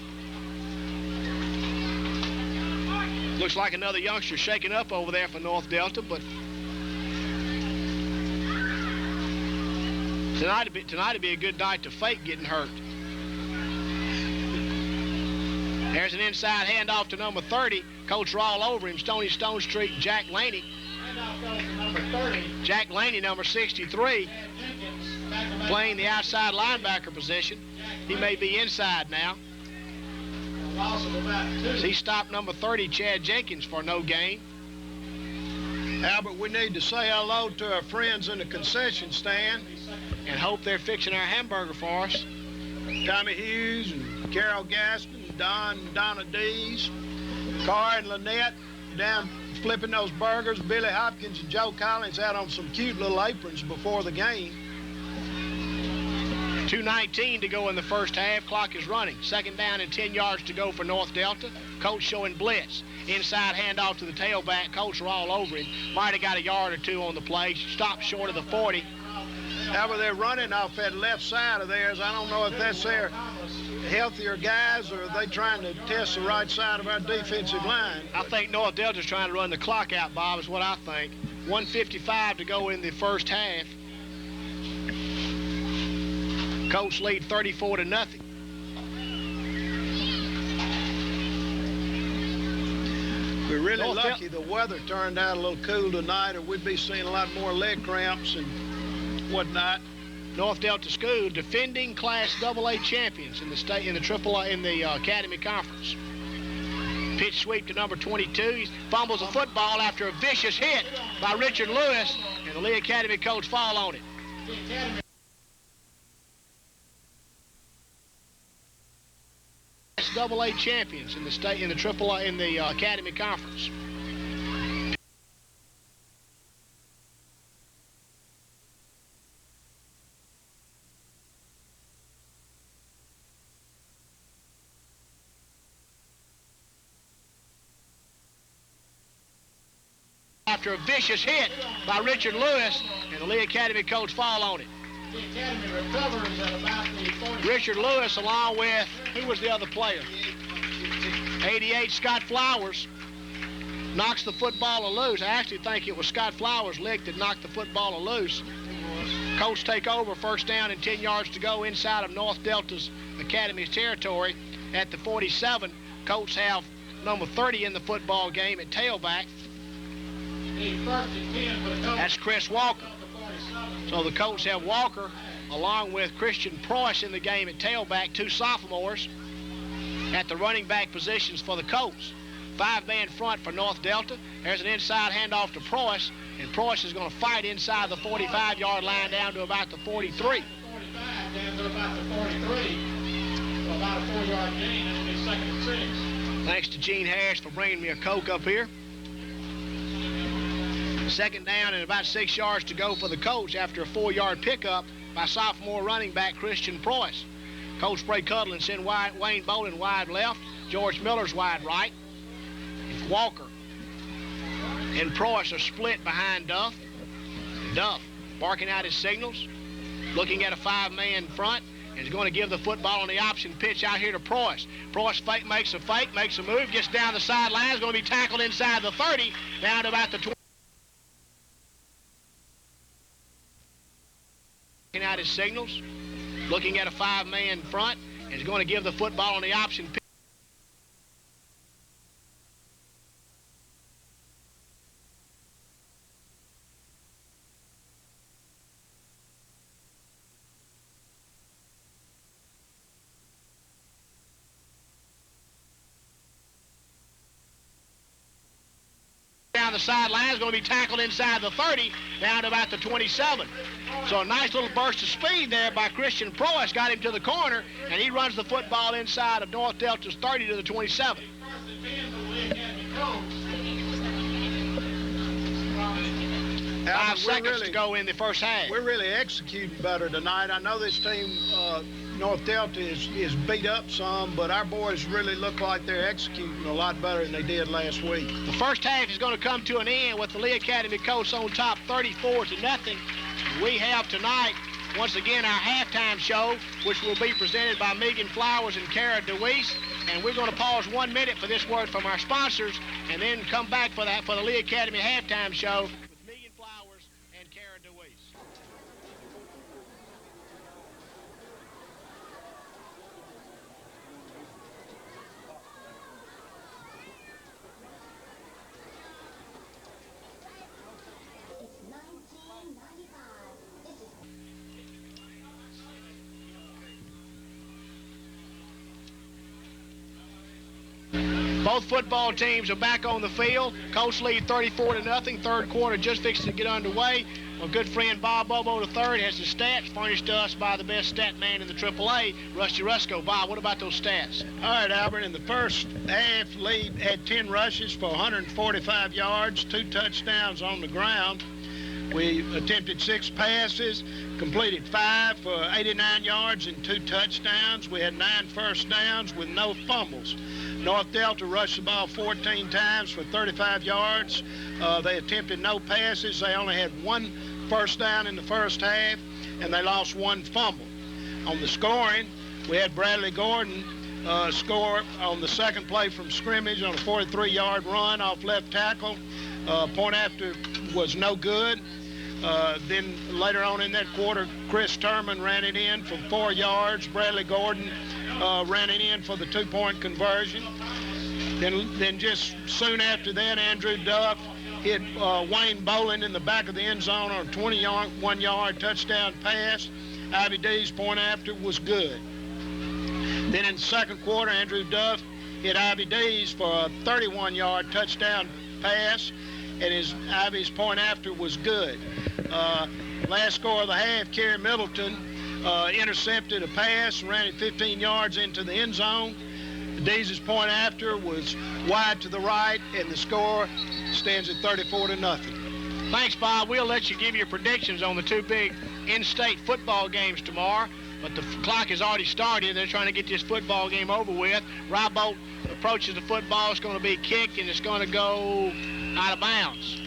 Looks like another youngster shaking up over there for North Delta, but tonight would be a good night to fake getting hurt. There's an inside handoff to number 30. Coach all over him, Stony Stone Street, Jack Laney. Jack Laney, number 63, playing the outside linebacker position. He may be inside now. He stopped number 30, Chad Jenkins, for no gain. Albert, we need to say hello to our friends in the concession stand. and hope they're fixing our hamburger for us. Tommy Hughes and Carol Gaston, Donna Dees, Carr and Lynette down flipping those burgers. Billy Hopkins and Joe Collins out on some cute little aprons before the game. 2:19 to go in the first half. Clock is running. Second down and 10 yards to go for North Delta. Colts showing blitz. Inside handoff to the tailback. Colts are all over him. Might have got a yard or two on the play. Stopped short of the 40. However, they're running off that left side of theirs. I don't know if that's their healthier guys or are they trying to test the right side of our defensive line. I think North Delta's trying to run the clock out, Bob, is what I think. 1:55 to go in the first half. Colts lead 34-0. We're really lucky the weather turned out a little cool tonight, or we'd be seeing a lot more leg cramps and whatnot. North Delta School defending Class AA champions in the state in the Academy Conference. Pitch sweep to number 22. He fumbles a football after a vicious hit by Richard Lewis, and the Lee Academy coach fall on it. AA champions in the Academy Conference. After a vicious hit by Richard Lewis, and the Lee Academy coach fall on it. The Academy recovers at about the 40. Richard Lewis along with, who was the other player? 88, Scott Flowers, knocks the football loose. I actually think it was Scott Flowers' leg that knocked the football loose. Colts take over, first down and 10 yards to go inside of North Delta's Academy's territory at the 47. Colts have number 30 in the football game at tailback. That's Chris Walker. So the Colts have Walker along with Christian Preuss in the game at tailback, two sophomores at the running back positions for the Colts. Five-man front for North Delta. There's an inside handoff to Preuss, and Preuss is going to fight inside the 45-yard line down to about the 43. 45 down to about the 43. So about a 4-yard gain. It'll be second and 6. Thanks to Gene Harris for bringing me a Coke up here. Second down and about 6 yards to go for the Colts after a 4-yard pickup by sophomore running back Christian Preuss. Colts spray cuddle and send Wayne Bolin wide left. George Miller's wide right. Walker and Preuss are split behind Duff. Duff barking out his signals, looking at a 5-man front, and is going to give the football on the option pitch out here to Preuss. Preuss makes a move, gets down the sideline, is going to be tackled inside the 30, down to about the 20. Barking out his signals, looking at a 5-man front, and is going to give the football on the option pitch. Down the sideline is going to be tackled inside the 30, down to about the 27. So a nice little burst of speed there by Christian Preuss got him to the corner, and he runs the football inside of North Delta's 30 to the 27. 5 seconds to go in the first half. We're really executing better tonight. I know this team, North Delta, is beat up some, but our boys really look like they're executing a lot better than they did last week. The first half is going to come to an end with the Lee Academy Colts on top 34-0. We have tonight, once again, our halftime show, which will be presented by Megan Flowers and Kara DeWeese. And we're going to pause 1 minute for this word from our sponsors, and then come back for the Lee Academy halftime show with Megan Flowers and Kara DeWeese. Both football teams are back on the field. Colts lead 34-0. Third quarter just fixing to get underway. Well, good friend Bob Bobo III has the stats furnished to us by the best stat man in the AAA, Rusty Rusko. Bob, what about those stats? All right, Albert, in the first half, Lee had 10 rushes for 145 yards, 2 touchdowns on the ground. We attempted 6 passes, completed 5 for 89 yards and 2 touchdowns. We had 9 first downs with no fumbles. North Delta rushed the ball 14 times for 35 yards. They attempted no passes. They only had 1 first down in the first half, and they lost 1 fumble. On the scoring, we had Bradley Gordon score on the second play from scrimmage on a 43-yard run off left tackle. Point after was no good. Then later on in that quarter, Chris Turman ran it in from 4 yards. Bradley Gordon ran it in for the 2-point conversion. Then just soon after that, Andrew Duff hit Wayne Boland in the back of the end zone on a 21-yard touchdown pass. Ivy D's point after was good. Then in the second quarter, Andrew Duff hit Ivy D's for a 31-yard touchdown pass, and Ivy's point after was good. Last score of the half, Kerry Middleton intercepted a pass and ran it 15 yards into the end zone. Dees' point after was wide to the right, and the score stands at 34-0. Thanks, Bob. We'll let you give your predictions on the 2 big in-state football games tomorrow, but the clock has already started. They're trying to get this football game over with. Rob Bolt approaches the football. It's going to be kicked, and it's going to go out of bounds.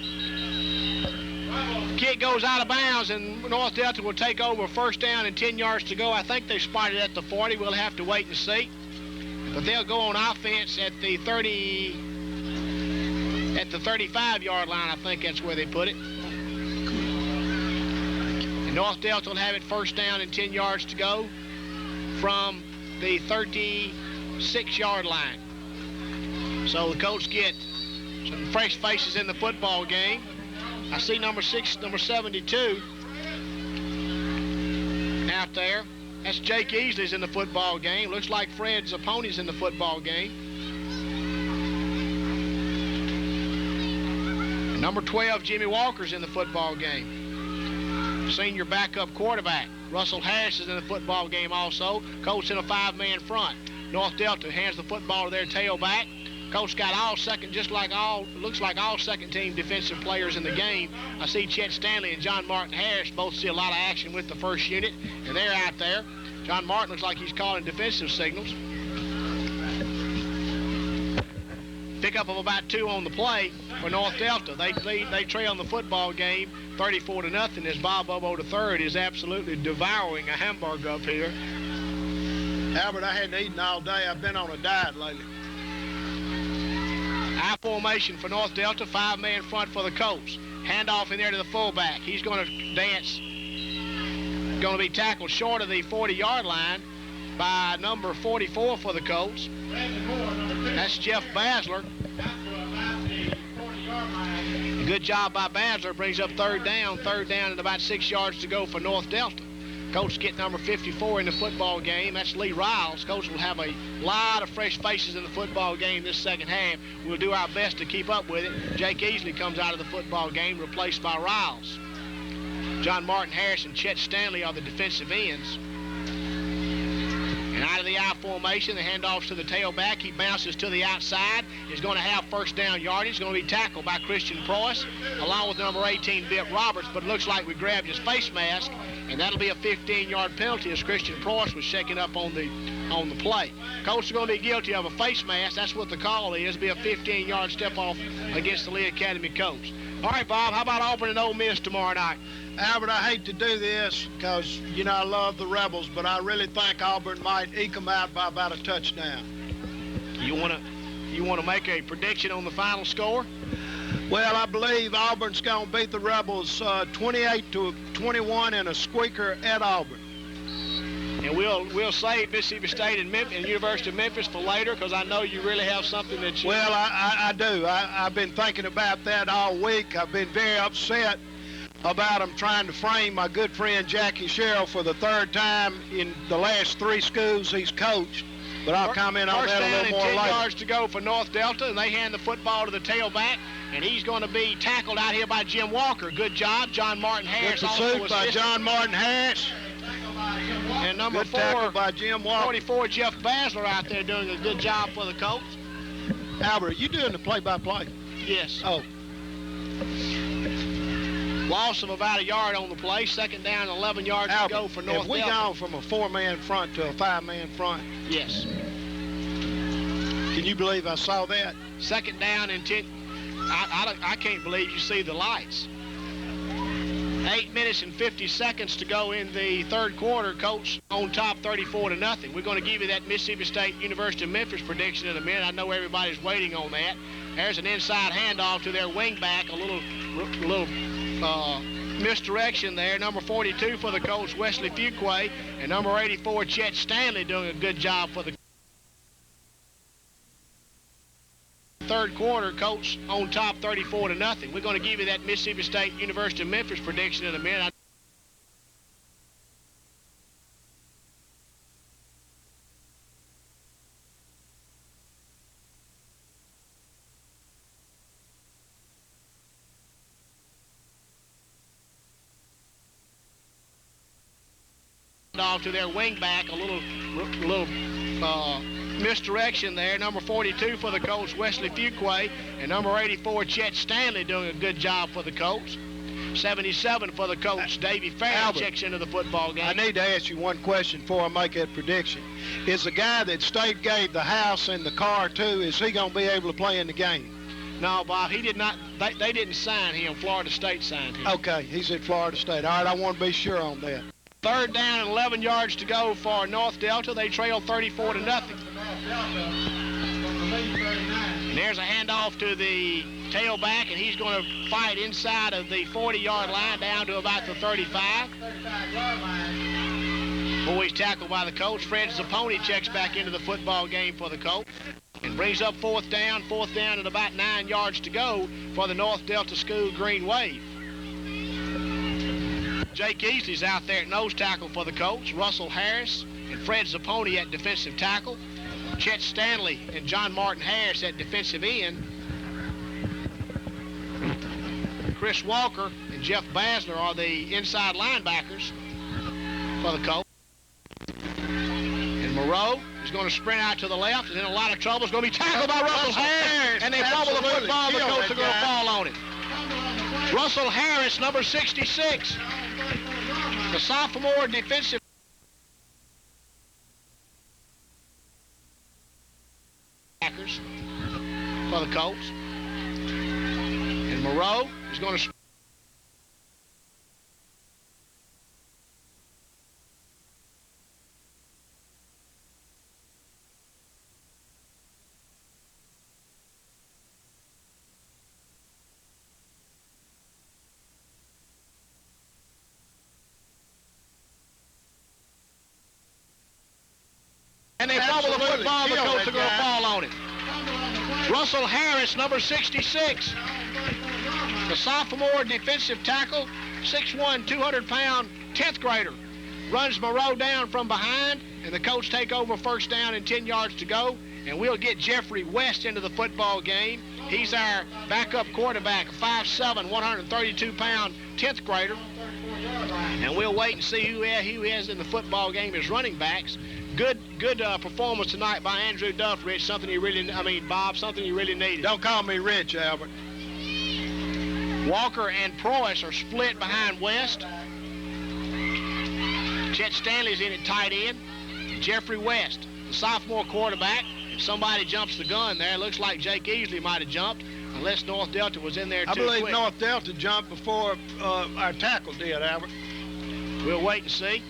Kick goes out of bounds, and North Delta will take over first down and 10 yards to go. I think they spotted at the 40. We'll have to wait and see. But they'll go on offense at the 35-yard line. I think that's where they put it. And North Delta will have it first down and 10 yards to go from the 36-yard line. So the Colts get some fresh faces in the football game. I see number 72 out there. That's Jake Easley's in the football game. Looks like Fred Zapponi's in the football game. Number 12, Jimmy Walker's in the football game. Senior backup quarterback. Russell Harris is in the football game also. Colts in a 5-man front. North Delta hands the football to their tailback. Colts got looks like all second-team defensive players in the game. I see Chet Stanley and John Martin Harris both see a lot of action with the first unit, and they're out there. John Martin looks like he's calling defensive signals. Pickup of about 2 on the play for North Delta. They trail in the football game 34-0 as Bob Bobo III is absolutely devouring a hamburger up here. Albert, I hadn't eaten all day. I've been on a diet lately. I formation for North Delta, 5-man front for the Colts. Handoff in there to the fullback. He's going to dance. Going to be tackled short of the 40-yard line by number 44 for the Colts. That's Jeff Basler. Good job by Basler. Brings up third down and about 6 yards to go for North Delta. Colts get number 54 in the football game. That's Lee Riles. Colts will have a lot of fresh faces in the football game this second half. We'll do our best to keep up with it. Jake Easley comes out of the football game, replaced by Riles. John Martin Harris and Chet Stanley are the defensive ends. And out of the I formation, the handoffs to the tailback. He bounces to the outside. He's going to have first down yardage. He's going to be tackled by Christian Preuss, along with number 18, Bip Roberts. But it looks like we grabbed his face mask, and that'll be a 15-yard penalty as Christian Preuss was shaking up on the play. Colts are going to be guilty of a face mask. That's what the call is. It'll be a 15-yard step off against the Lee Academy Colts. All right, Bob, how about Auburn and Ole Miss tomorrow night? Albert, I hate to do this because, I love the Rebels, but I really think Auburn might eke them out by about a touchdown. You want to make a prediction on the final score? Well, I believe Auburn's going to beat the Rebels 28-21 in a squeaker at Auburn. And we'll save Mississippi State and University of Memphis for later because I know you really have something that you... Well, I do. I've been thinking about that all week. I've been very upset about him trying to frame my good friend Jackie Sherrill for the 3rd time in the last 3 schools he's coached. But I'll comment on that a little more First down and 10 later. yards to go for North Delta, and they hand the football to the tailback, and he's going to be tackled out here by Jim Walker. Good job. John Martin Harris Good also pursuit by assisted. John Martin Harris. And number Good tackle 4, by Jim Walker. 44, Jeff Basler out there doing a good job for the Colts. Albert, are you doing the play-by-play? Yes. Oh, Loss of about a yard on the play. Second down, 11 yards to Albert, go for North have we Delta. gone from a 4-man front to a 5-man front? Yes. Can you believe I saw that? Second down and 10. I can't believe you see the lights. 8 minutes and 50 seconds to go in the third quarter. Colts on top 34-0. We're going to give you that Mississippi State University of Memphis prediction in a minute. I know everybody's waiting on that. There's an inside handoff to their wingback. A little misdirection there. Number 42 for the Colts, Wesley Fuquay, and number 84, Chet Stanley, doing a good job for the third quarter. Colts on top 34-0. We're going to give you that Mississippi State University of Memphis prediction in a minute. Off to their wingback, a little misdirection there. Number 42 for the Colts, Wesley Fuquay, and number 84, Chet Stanley, doing a good job for the Colts. 77 for the Colts, Davey Farrell Albert, checks into the football game. I need to ask you one question before I make that prediction. Is the guy that State gave the house and the car to, is he going to be able to play in the game? No, Bob, he did not. They didn't sign him. Florida State signed him. Okay, he's at Florida State. All right, I want to be sure on that. Third down and 11 yards to go for North Delta. They trail 34-0. And there's a handoff to the tailback, and he's going to fight inside of the 40-yard line down to about the 35. Boys tackled by the Colts. Fred Zapponi checks back into the football game for the Colts and brings up fourth down at about 9 yards to go for the North Delta School Green Wave. Jake Easley's out there at nose tackle for the Colts. Russell Harris and Fred Zapponi at defensive tackle. Chet Stanley and John Martin Harris at defensive end. Chris Walker and Jeff Basler are the inside linebackers for the Colts. And Moreau is going to sprint out to the left, and in a lot of trouble. Is going to be tackled by Russell Harris, and they fumble the football. The Colts are going to fall on it. Russell Harris, number 66, the sophomore defensive backers for the Colts. And Moreau is going to and they fumble the football. The Colts are going to fall on it. Russell Harris, number 66, the sophomore defensive tackle, 6'1", 200-pound 10th grader, runs Moreau down from behind, and the Colts take over first down and 10 yards to go, and we'll get Jeffrey West into the football game. He's our backup quarterback, 5'7", 132-pound 10th grader, and we'll wait and see who he has in the football game as running backs. Good performance tonight by Andrew Duff, Rich. Something you really needed. Don't call me Rich, Albert. Walker and Preuss are split behind West. Chet Stanley's in at tight end. Jeffrey West, the sophomore quarterback. If somebody jumps the gun there, looks like Jake Easley might have jumped, unless North Delta was in there too quick. I believe North Delta jumped before our tackle did, Albert. We'll wait and see.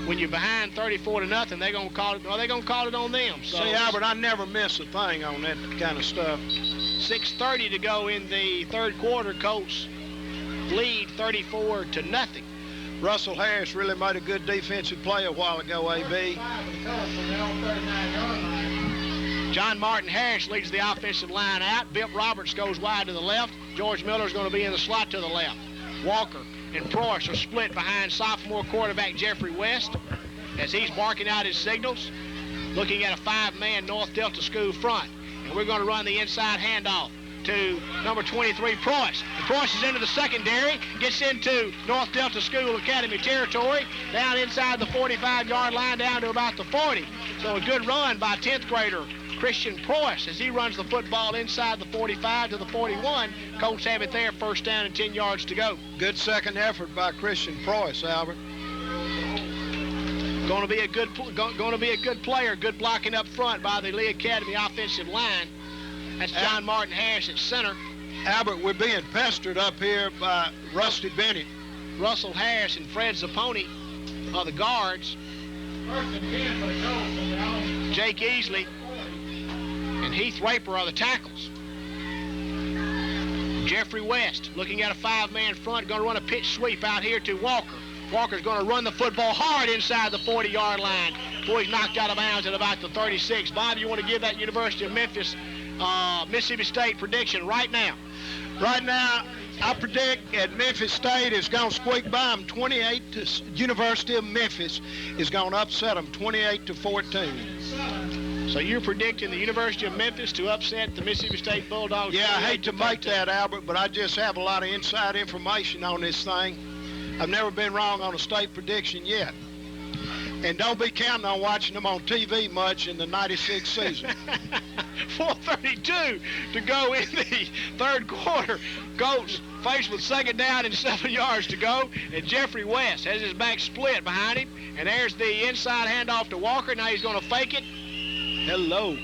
When you're behind 34-0, they're going to call it. Are they going to call it on them? So see, Albert, I never miss a thing on that kind of stuff. 6:30 to go in the third quarter. Colts lead 34-0. Russell Harris really made a good defensive play a while ago, AB. John Martin Harris leads the offensive line out. Bip Roberts goes wide to the left. George Miller's going to be in the slot to the left. Walker and Preuss are split behind sophomore quarterback Jeffrey West as he's barking out his signals. looking at a 5-man North Delta School front. And we're going to run the inside handoff to number 23, Preuss. And Preuss is into the secondary, gets into North Delta School Academy territory, down inside the 45-yard line, down to about the 40. So a good run by 10th grader Christian Preuss as he runs the football inside the 45 to the 41. Colts have it there, first down and 10 yards to go. Good second effort by Christian Preuss, Albert. Going to be a good player, good blocking up front by the Lee Academy offensive line. That's John Martin Harris at center. Albert, we're being pestered up here by Rusty Bennett. Russell Harris and Fred Zapponi are the guards. First and 10 for the Colts on their own. Jake Easley and Heath Raper are the tackles. Jeffrey West looking at a 5-man front, going to run a pitch sweep out here to Walker. Walker's going to run the football hard inside the 40-yard line. Boy, he's knocked out of bounds at about the 36. Bob, you want to give that University of Memphis, Mississippi State prediction right now? Right now, I predict that Memphis State is going to squeak by them 28 to University of Memphis is going to upset them 28-14. So you're predicting the University of Memphis to upset the Mississippi State Bulldogs? Yeah, I hate to make that, Albert, but I just have a lot of inside information on this thing. I've never been wrong on a state prediction yet. And don't be counting on watching them on TV much in the 96 season. 4:32 to go in the third quarter. Colts faced with second down and 7 yards to go. And Jeffrey West has his back split behind him. And there's the inside handoff to Walker. Now he's going to fake it. Hello.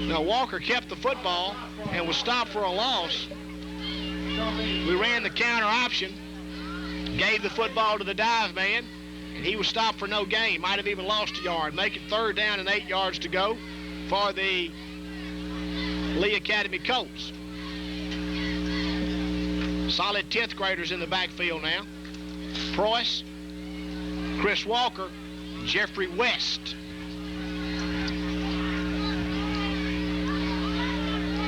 Now Walker kept the football and was stopped for a loss. We ran the counter option. Gave the football to the dive man. And he was stopped for no gain. Might have even lost a yard. Make it third down and 8 yards to go for the Lee Academy Colts. Solid 10th graders in the backfield now. Preuss, Chris Walker, Jeffrey West.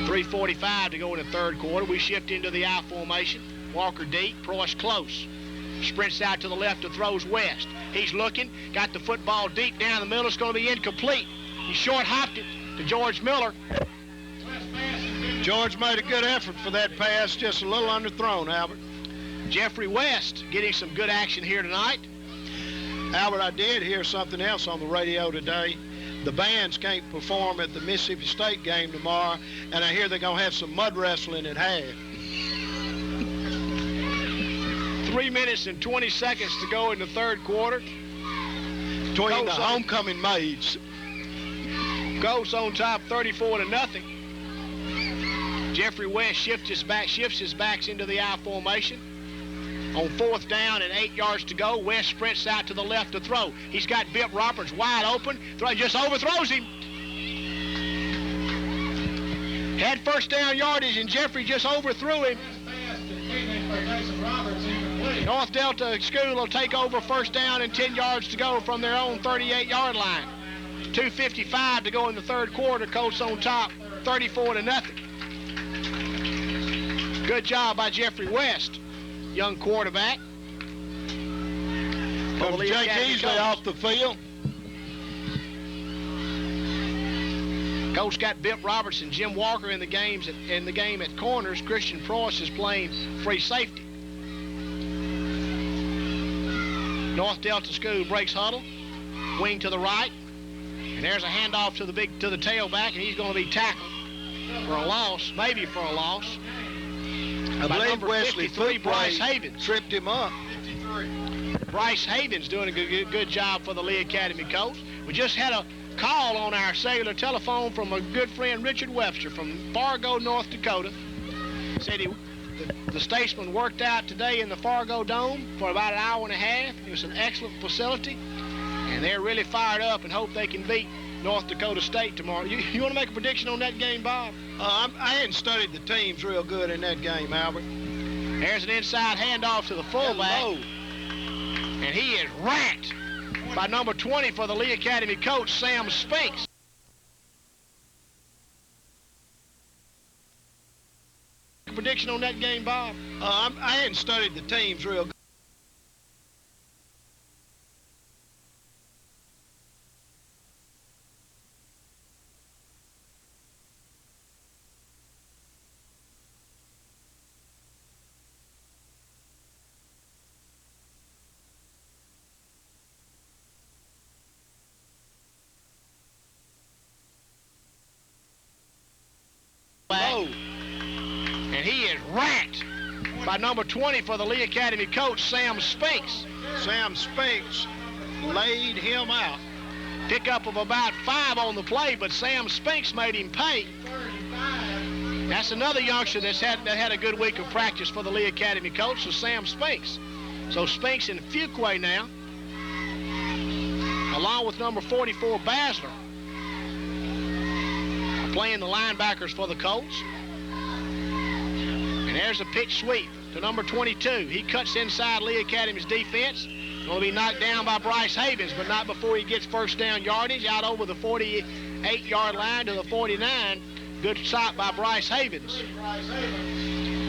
3:45 to go in the third quarter. We shift into the I formation. Walker deep, Preuss close. Sprints out to the left and throws West. He's looking, got the football deep down the middle. It's going to be incomplete. He short hopped it to George Miller. George made a good effort for that pass, just a little underthrown, Albert. Jeffrey West getting some good action here tonight. Albert, I did hear something else on the radio today. The bands can't perform at the Mississippi State game tomorrow, and I hear they're going to have some mud wrestling at half. 3 minutes and 20 seconds to go in the third quarter. Between the homecoming maids. Colts on top 34-0. Jeffrey West shifts his backs into the I formation. On fourth down and 8 yards to go, West sprints out to the left to throw. He's got Bip Roberts wide open. Just overthrows him. Had first down yardage, and Jeffrey just overthrew him. North Delta School will take over first down and 10 yards to go from their own 38-yard line. 2:55 to go in the third quarter. Colts on top, 34-0. Good job by Jeffrey West, young quarterback. Comes Jake Easley off the field. Colts got Bip Roberts and Jim Walker in the game at corners. Christian Preuss is playing free safety. North Delta School breaks huddle, wing to the right, and there's a handoff to the tailback, and he's going to be tackled for a loss, maybe for a loss. I believe Wesley 53, Bryce Havens tripped him up. 53. Bryce Havens doing a good job for the Lee Academy Colts. We just had a call on our cellular telephone from a good friend, Richard Webster from Fargo, North Dakota. Said the statesman worked out today in the Fargo Dome for about an hour and a half. It was an excellent facility, and they're really fired up and hope they can beat North Dakota State tomorrow. You want to make a prediction on that game, Bob? I hadn't studied the teams real good in that game, Albert. There's an inside handoff to the fullback. Hello. And he is racked by number 20 for the Lee Academy coach, Sam Spinks. Prediction on that game, Bob? I hadn't studied the teams real good. And he is racked by number 20 for the Lee Academy coach, Sam Spinks. Sam Spinks laid him out. Pickup of about 5 on the play, but Sam Spinks made him pay. That's another youngster that had a good week of practice for the Lee Academy coach, so Sam Spinks. So Spinks and Fuquay now, along with number 44, Basler, are playing the linebackers for the Colts. And there's a pitch sweep to number 22. He cuts inside Lee Academy's defense. Going to be knocked down by Bryce Havens, but not before he gets first down yardage out over the 48-yard line to the 49. Good stop by Bryce Havens.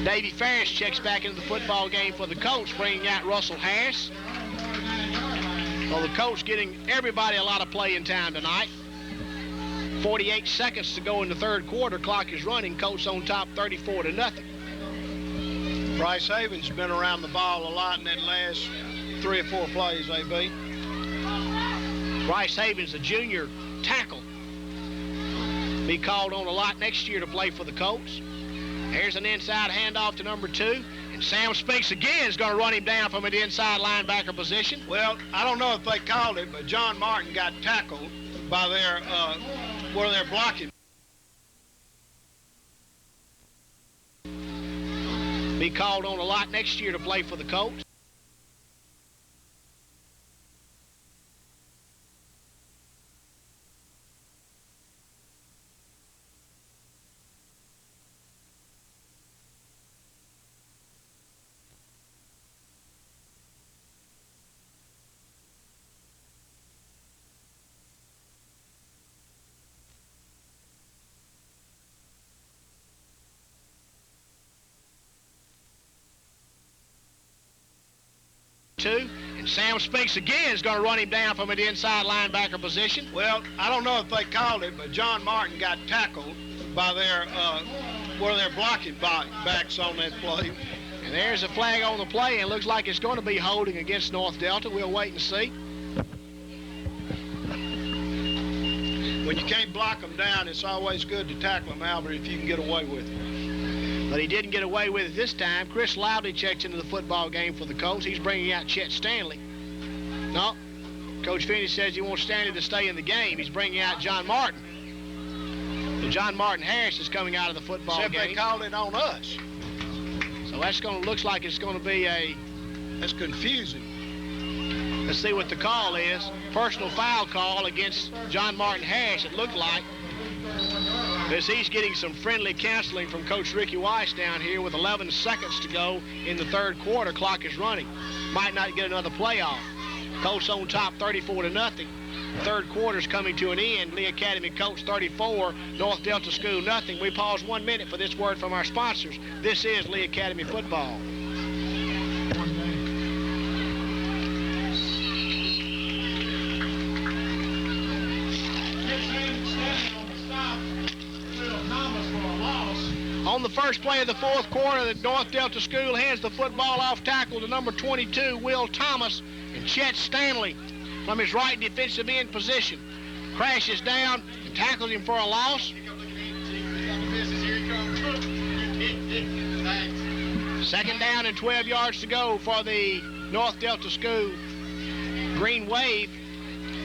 Davey Ferris checks back into the football game for the Colts, bringing out Russell Harris. So the Colts getting everybody a lot of playing time tonight. 48 seconds to go in the third quarter. Clock is running. Colts on top 34-0. Bryce Havens has been around the ball a lot in that last 3 or 4 plays, AB. Bryce Havens, a junior tackle, be called on a lot next year to play for the Colts. Here's an inside handoff to number 2. And Sam Spinks again is going to run him down from an inside linebacker position. Well, I don't know if they called it, but John Martin got tackled by their where they're blocking. Be called on a lot next year to play for the Colts. And Sam Spinks again is going to run him down from an inside linebacker position. Well, I don't know if they called it, but John Martin got tackled by their where they're blocking backs on that play. And there's a flag on the play, and it looks like it's going to be holding against North Delta. We'll wait and see. When you can't block them down, it's always good to tackle them, Albert, if you can get away with it. But he didn't get away with it this time. Chris Loudly checks into the football game for the Colts. He's bringing out Chet Stanley. No, Coach Finney says he wants Stanley to stay in the game. He's bringing out John Martin. So John Martin Harris is coming out of the football game. Except they called it on us. So that's going to looks like it's going to be a. That's confusing. Let's see what the call is. Personal foul call against John Martin Harris. It looked like. As he's getting some friendly counseling from Coach Ricky Weiss down here with 11 seconds to go in the third quarter. Clock is running. Might not get another playoff. Colts on top 34-0. Third quarter's coming to an end. Lee Academy Colts 34, North Delta School nothing. We pause 1 minute for this word from our sponsors. This is Lee Academy football. On the first play of the fourth quarter, the North Delta School hands the football off tackle to number 22, Will Thomas, and Chet Stanley from his right defensive end position crashes down and tackles him for a loss. Second down and 12 yards to go for the North Delta School Green Wave.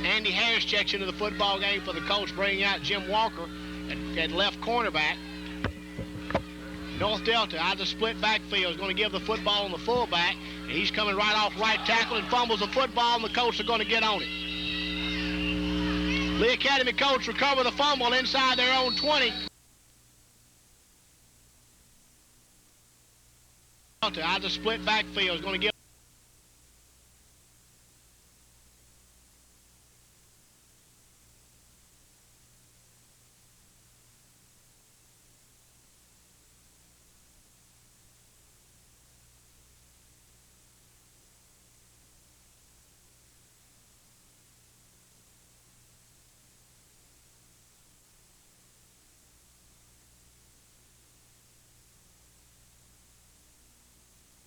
Andy Harris checks into the football game for the Colts, bringing out Jim Walker at left cornerback. North Delta out of the split backfield is going to give the football on the fullback. And he's coming right off right tackle and fumbles the football, and the Colts are going to get on it. Lee Academy Colts recover the fumble inside their own 20. Delta out of the split backfield is going to give.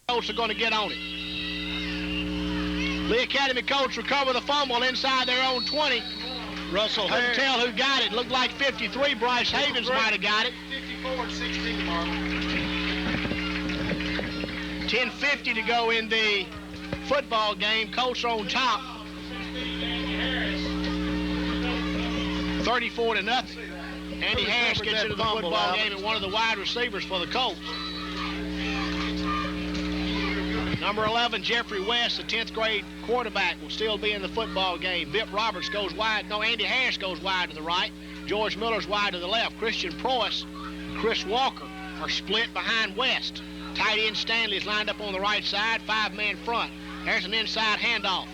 Colts are going to get on it. Lee Academy Colts recover the fumble inside their own 20. Russell Couldn't Harris. tell who got it. Looked like 53. Bryce Havens might have got it. 54 and 16, Mark. 10:50 to go in the football game. Colts are on top, 34-0. Andy Harris gets into the football game and one of the wide receivers for the Colts. Number 11, Jeffrey West, the 10th grade quarterback, will still be in the football game. Bip Roberts goes wide. No, Andy Harris goes wide to the right. George Miller's wide to the left. Christian Preuss and Chris Walker are split behind West. Tight end Stanley is lined up on the right side, 5-man front. There's an inside handoff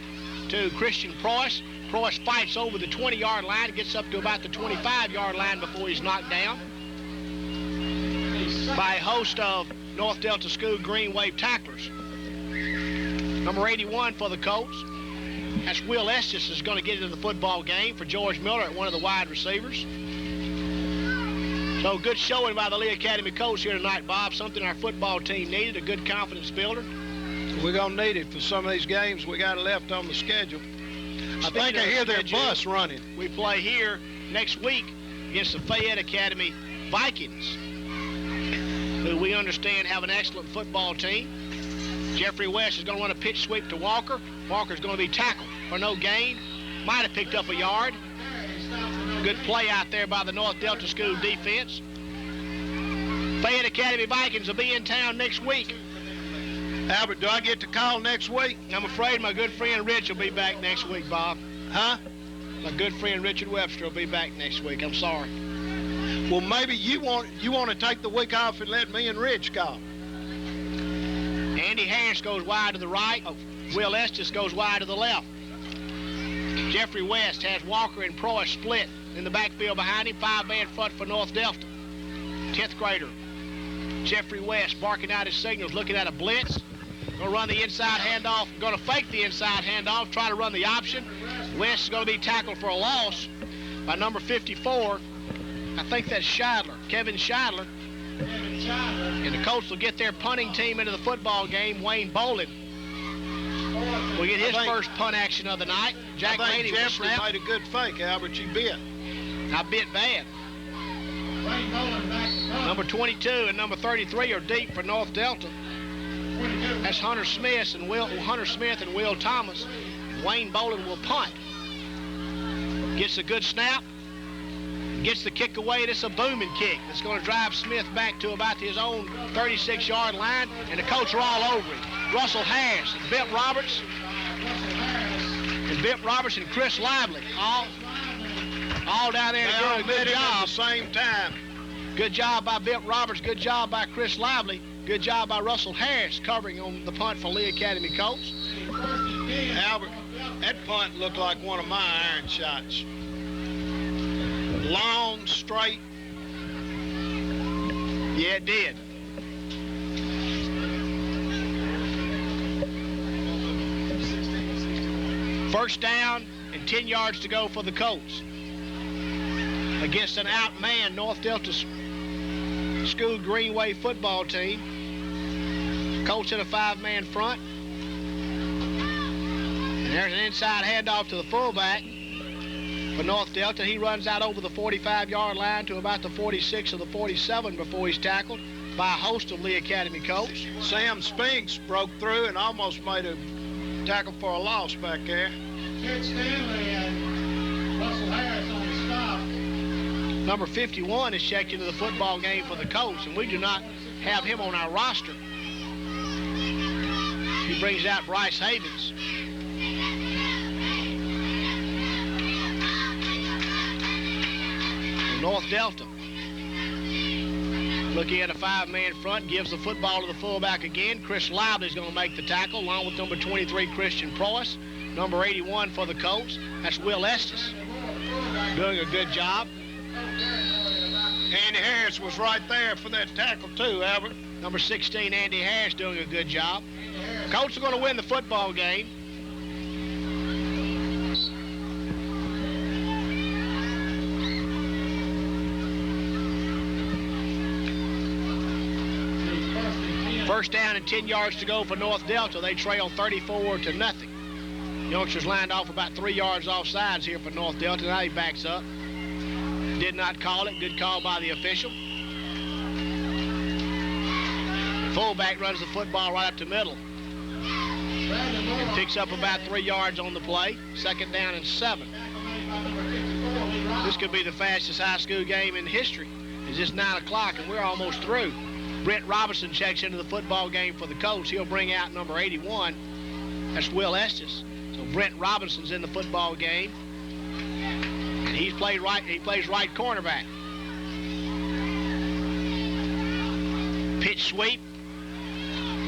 to Christian Preuss. Preuss fights over the 20-yard line, gets up to about the 25-yard line before he's knocked down by a host of North Delta School Green Wave tacklers. Number 81 for the Colts, that's Will Estes, is going to get into the football game for George Miller at one of the wide receivers. So good showing by the Lee Academy Colts here tonight, Bob. Something our football team needed, a good confidence builder. We're going to need it for some of these games we got left on the schedule. I think I hear their bus running. We play here next week against the Fayette Academy Vikings, who we understand have an excellent football team. Jeffrey West is going to run a pitch sweep to Walker. Walker's going to be tackled for no gain. Might have picked up a yard. Good play out there by the North Delta School defense. Fayette Academy Vikings will be in town next week. Albert, do I get to call next week? I'm afraid my good friend Rich will be back next week, Bob. Huh? My good friend Richard Webster will be back next week. I'm sorry. Well, maybe you want to take the week off and let me and Rich call. Andy Harris goes wide to the right. Will Estes goes wide to the left. Jeffrey West has Walker and Preuss split in the backfield behind him. 5-man front for North Delta. 10th grader Jeffrey West barking out his signals, looking at a blitz. Going to run the inside handoff. Going to fake the inside handoff, try to run the option. West is going to be tackled for a loss by number 54. I think that's Scheidler, Kevin Scheidler. And the Colts will get their punting team into the football game. Wayne Bolin will get his first punt action of the night. Jack Laney will Jeffrey snap. made a good fake, Albert. You bit. I bit bad. Number 22 and number 33 are deep for North Delta. That's Hunter Smith and Will Thomas. Wayne Bolin will punt. Gets a good snap. Gets the kick away. It's a booming kick. It's going to drive Smith back to about his own 36-yard line, and the Colts are all over him. Russell Harris and Bip Roberts and Chris Lively, all down there doing a good job. At the same time. Good job by Bip Roberts. Good job by Chris Lively. Good job by Russell Harris covering on the punt for Lee Academy Colts. Albert, that punt looked like one of my iron shots. Long, straight. Yeah, it did. First down and 10 yards to go for the Colts. Against an outmanned North Delta School Green Wave football team. Colts in a 5-man front. And there's an inside handoff to the fullback for North Delta. He runs out over the 45-yard line to about the 46 or the 47 before he's tackled by a host of Lee Academy Colts. Sam Spinks broke through and almost made a tackle for a loss back there. Ted Stanley and Russell Harris on the stop. Number 51 is checked into the football game for the Colts, and we do not have him on our roster. He brings out Bryce Havens. North Delta, looking at a 5-man front, gives the football to the fullback again. Chris Lively is going to make the tackle, along with number 23, Christian Preuss. Number 81 for the Colts, that's Will Estes, doing a good job. Andy Harris was right there for that tackle too, Albert. Number 16, Andy Harris, doing a good job. Colts are going to win the football game. First down and 10 yards to go for North Delta. They trail 34-0. Youngsters lined off about 3 yards off sides here for North Delta. Now he backs up. Did not call it. Good call by the official. Fullback runs the football right up the middle and picks up about 3 yards on the play. 2nd down and 7. This could be the fastest high school game in history. It's just 9 o'clock and we're almost through. Brent Robinson checks into the football game for the Colts. He'll bring out number 81. That's Will Estes. So Brent Robinson's in the football game. And he plays right cornerback. Pitch sweep.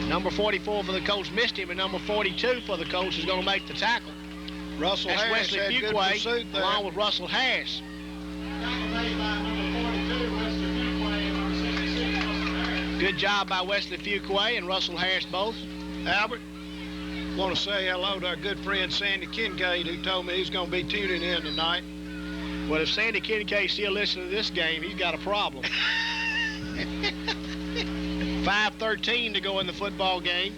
Number 44 for the Colts missed him, and number 42 for the Colts is going to make the tackle. Russell That's Harris Wesley had good Fuqua, pursuit there. along with Russell Harris. Good job by Wesley Fuqua and Russell Harris both. Albert, want to say hello to our good friend Sandy Kincaid, who told me he's going to be tuning in tonight. Well, if Sandy Kincaid still listening to this game, he's got a problem. 5:13 to go in the football game.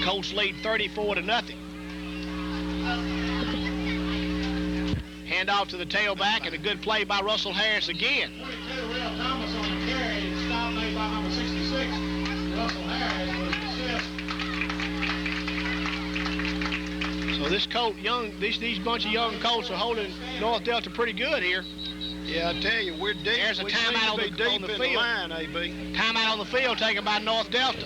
Colts lead 34-0. Hand off to the tailback, and a good play by Russell Harris again. 22, Will Thomas on the carry. Stop made by number 66. Russell Harris was assist. So this Colt young, these bunch of young Colts are holding North Delta pretty good here. Yeah, I tell you, we're deep. There's a we timeout seem to be deep on the in field. the line, AB. Timeout on the field taken by North Delta.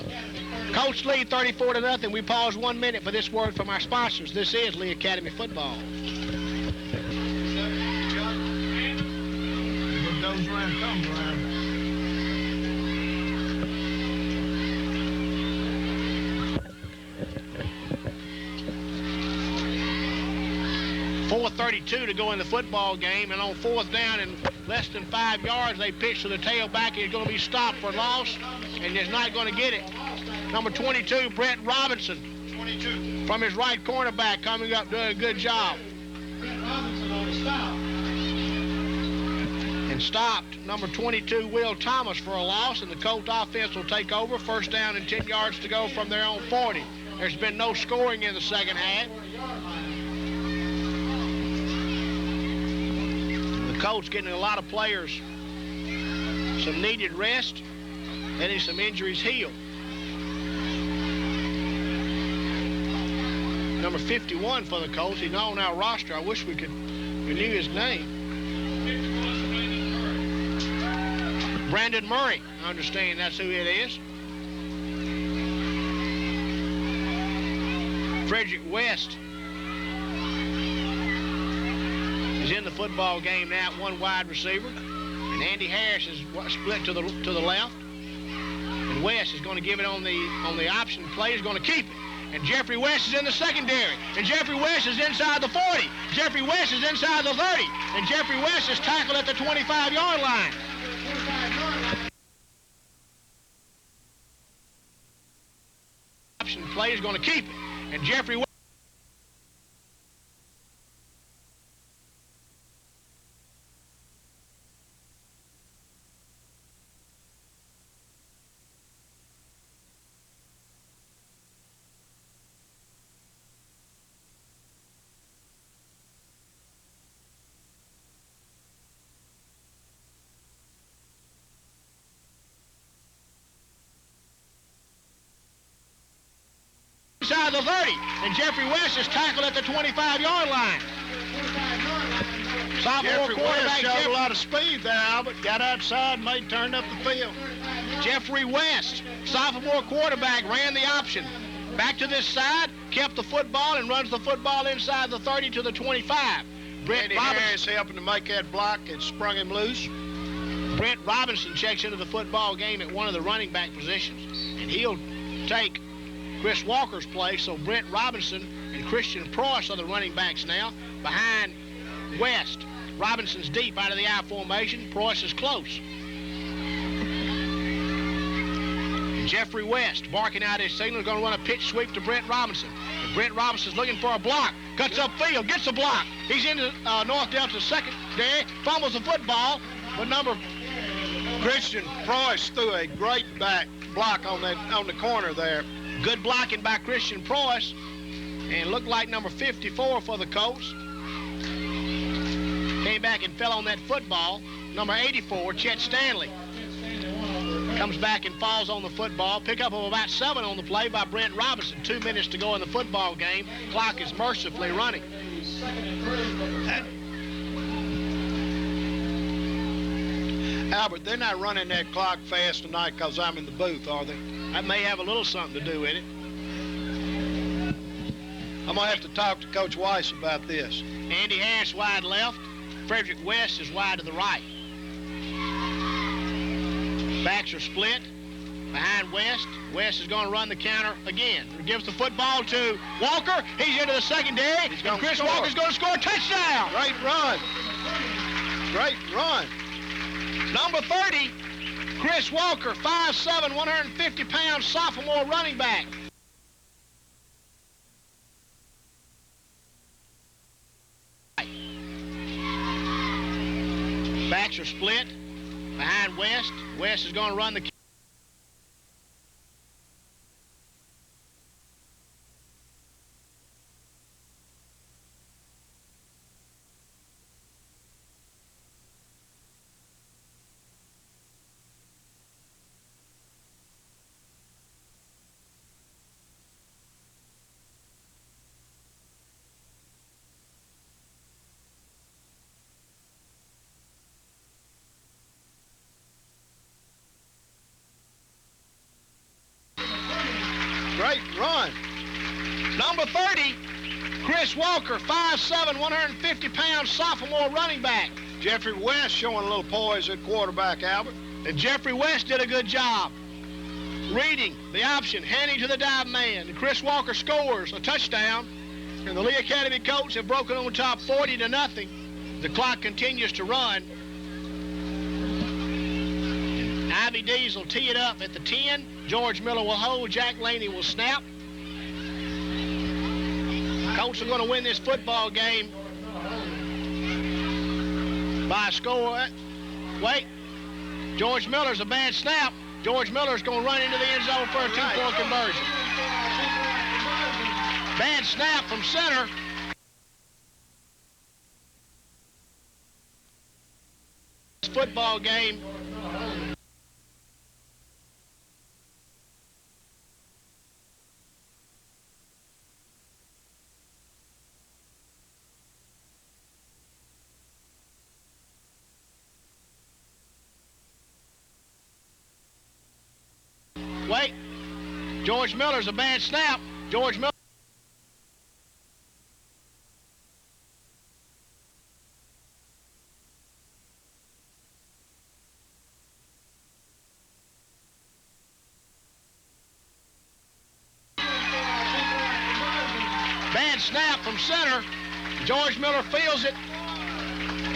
Colts lead 34-0. We pause 1 minute for this word from our sponsors. This is Lee Academy Football. What goes around comes around. .432 to go in the football game, and on 4th down and less than 5 yards, they pitch to the tailback. He's going to be stopped for loss, and he's not going to get it. Number 22, Brent Robinson, 22. from his right cornerback, coming up, doing a good job. Brent Robinson on the stop. And stopped number 22, Will Thomas, for a loss, and the Colt offense will take over. 1st down and 10 yards to go from their own 40. There's been no scoring in the second half. The Colts getting a lot of players some needed rest, letting some injuries heal. Number 51 for the Colts, he's not on our roster. I wish we knew his name. Brandon Murray, I understand that's who it is. Frederick West is in the football game now at 1 wide receiver. And Andy Harris is split to the left. And West is going to give it on the option play. He's going to keep it. And Jeffrey West is in the secondary. And Jeffrey West is inside the 40. Jeffrey West is inside the 30. And Jeffrey West is tackled at the 25-yard line. Option play is going to keep it. And Jeffrey West. Inside the 30, and Jeffrey West is tackled at the 25-yard line. Jeffrey West showed a lot of speed there, Albert. Got outside, turned up the field. Jeffrey West, sophomore quarterback, ran the option. Back to this side, kept the football, and runs the football inside the 30 to the 25. Brent Harris helping to make that block and sprung him loose. Brent Robinson checks into the football game at one of the running back positions, and he'll take Chris Walker's place. So Brent Robinson and Christian Preuss are the running backs now behind West. Robinson's deep out of the I formation. Preuss is close. And Jeffrey West barking out his signal, is going to run a pitch sweep to Brent Robinson. And Brent Robinson's looking for a block. Cuts upfield, gets a block. He's in the North Delta secondary, fumbles the football, but Christian Preuss threw a great back block on the corner there. Good blocking by Christian Preuss, and looked like number 54 for the Colts. Came back and fell on that football. Number 84, Chet Stanley. Comes back and falls on the football. Pickup of about 7 on the play by Brent Robinson. 2 minutes to go in the football game. Clock is mercifully running. Albert, they're not running that clock fast tonight because I'm in the booth, are they? That may have a little something to do with it. I'm going to have to talk to Coach Weiss about this. Andy Harris wide left. Frederick West is wide to the right. Backs are split behind West. West is going to run the counter again. He gives the football to Walker. He's into the secondary. And Chris Walker's going to score a touchdown. Great run. Great run. Number 30, Chris Walker, 5'7", 150-pound sophomore running back. Backs are split behind West. West is going to run the... Great run. Number 30, Chris Walker, 5'7", 150-pound sophomore running back. Jeffrey West showing a little poise at quarterback, Albert. And Jeffrey West did a good job reading the option, handing to the dive man. And Chris Walker scores a touchdown. And the Lee Academy Colts have broken on top 40-0. The clock continues to run. And Ivy Dees will tee it up at the 10. George Miller will hold. Jack Laney will snap. Colts are going to win this football game by a score. Wait. George Miller's a bad snap. George Miller's going to run into the end zone for a two-point conversion. Bad snap from center. This football game. Wait. George Miller's a bad snap. George Miller. Bad snap from center. George Miller feels it.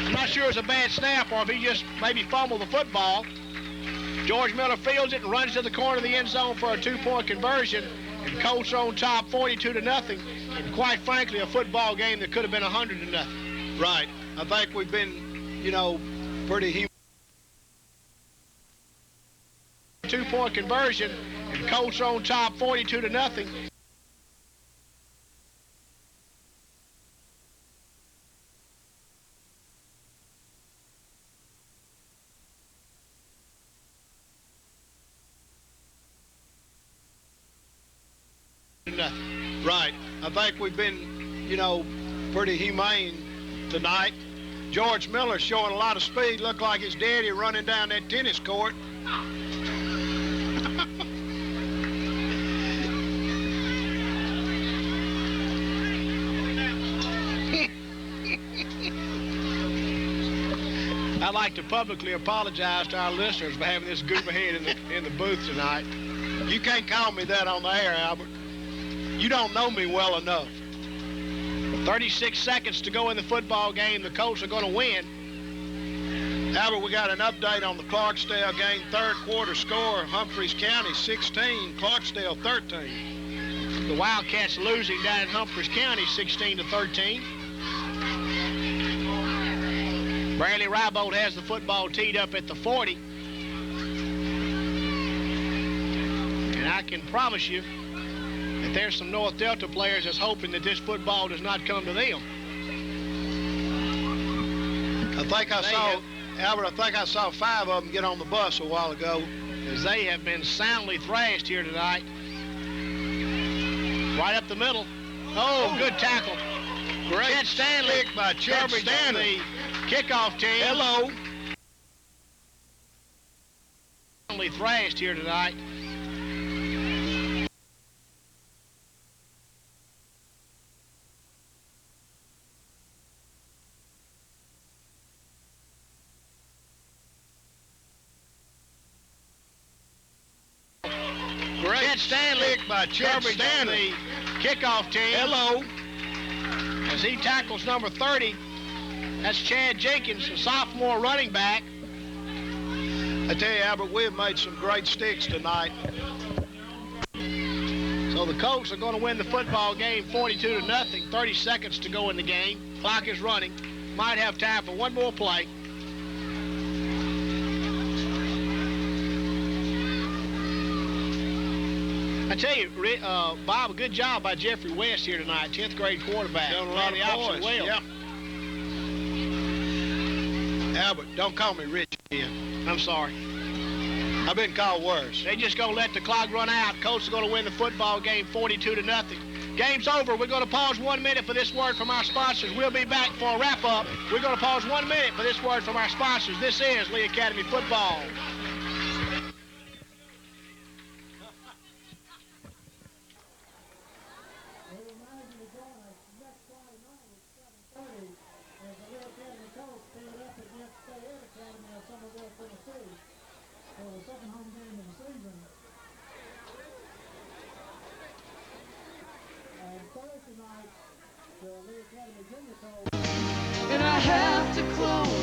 I'm not sure it's a bad snap or if he just maybe fumbled the football. George Miller fields it and runs to the corner of the end zone for a two-point conversion. And Colts are on top 42-0. And quite frankly, a football game that could have been 100-0. Right. I think we've been, pretty... Two-point conversion. And Colts are on top 42-0. Right. I think we've been, pretty humane tonight. George Miller showing a lot of speed. Looked like his daddy running down that tennis court. I'd like to publicly apologize to our listeners for having this goof ahead in the booth tonight. You can't call me that on the air, Albert. You don't know me well enough. 36 seconds to go in the football game. The Colts are going to win. Albert, we got an update on the Clarksdale game. Third quarter score, Humphreys County 16, Clarksdale 13. The Wildcats losing down in Humphreys County 16-13. Bradley Rybold has the football teed up at the 40. And I can promise you that there's some North Delta players that's hoping that this football does not come to them. I think I saw Albert, I think I saw 5 of them get on the bus a while ago. As they have been soundly thrashed here tonight. Right up the middle. Oh, good tackle. Great Chet Stanley kick by Chet coverage on Stanley. the kickoff team. Hello. Soundly thrashed here tonight. Great Chet Stanley kick by Chet coverage on Stanley. the kickoff team. Hello. As he tackles number 30. That's Chad Jenkins, a sophomore running back. I tell you, Albert, we've made some great sticks tonight. So the Colts are going to win the football game 42-0. 30 seconds to go in the game. Clock is running. Might have time for one more play. I tell you, Bob, a good job by Jeffrey West here tonight, 10th grade quarterback. Done a lot Ran of the option points. well. Yep. Albert, don't call me Rich again. I'm sorry. I've been called worse. They just going to let the clock run out. Colts are going to win the football game 42-0. Game's over. We're going to pause 1 minute for this word from our sponsors. We'll be back for a wrap-up. We're going to pause 1 minute for this word from our sponsors. This is Lee Academy Football. And I have to close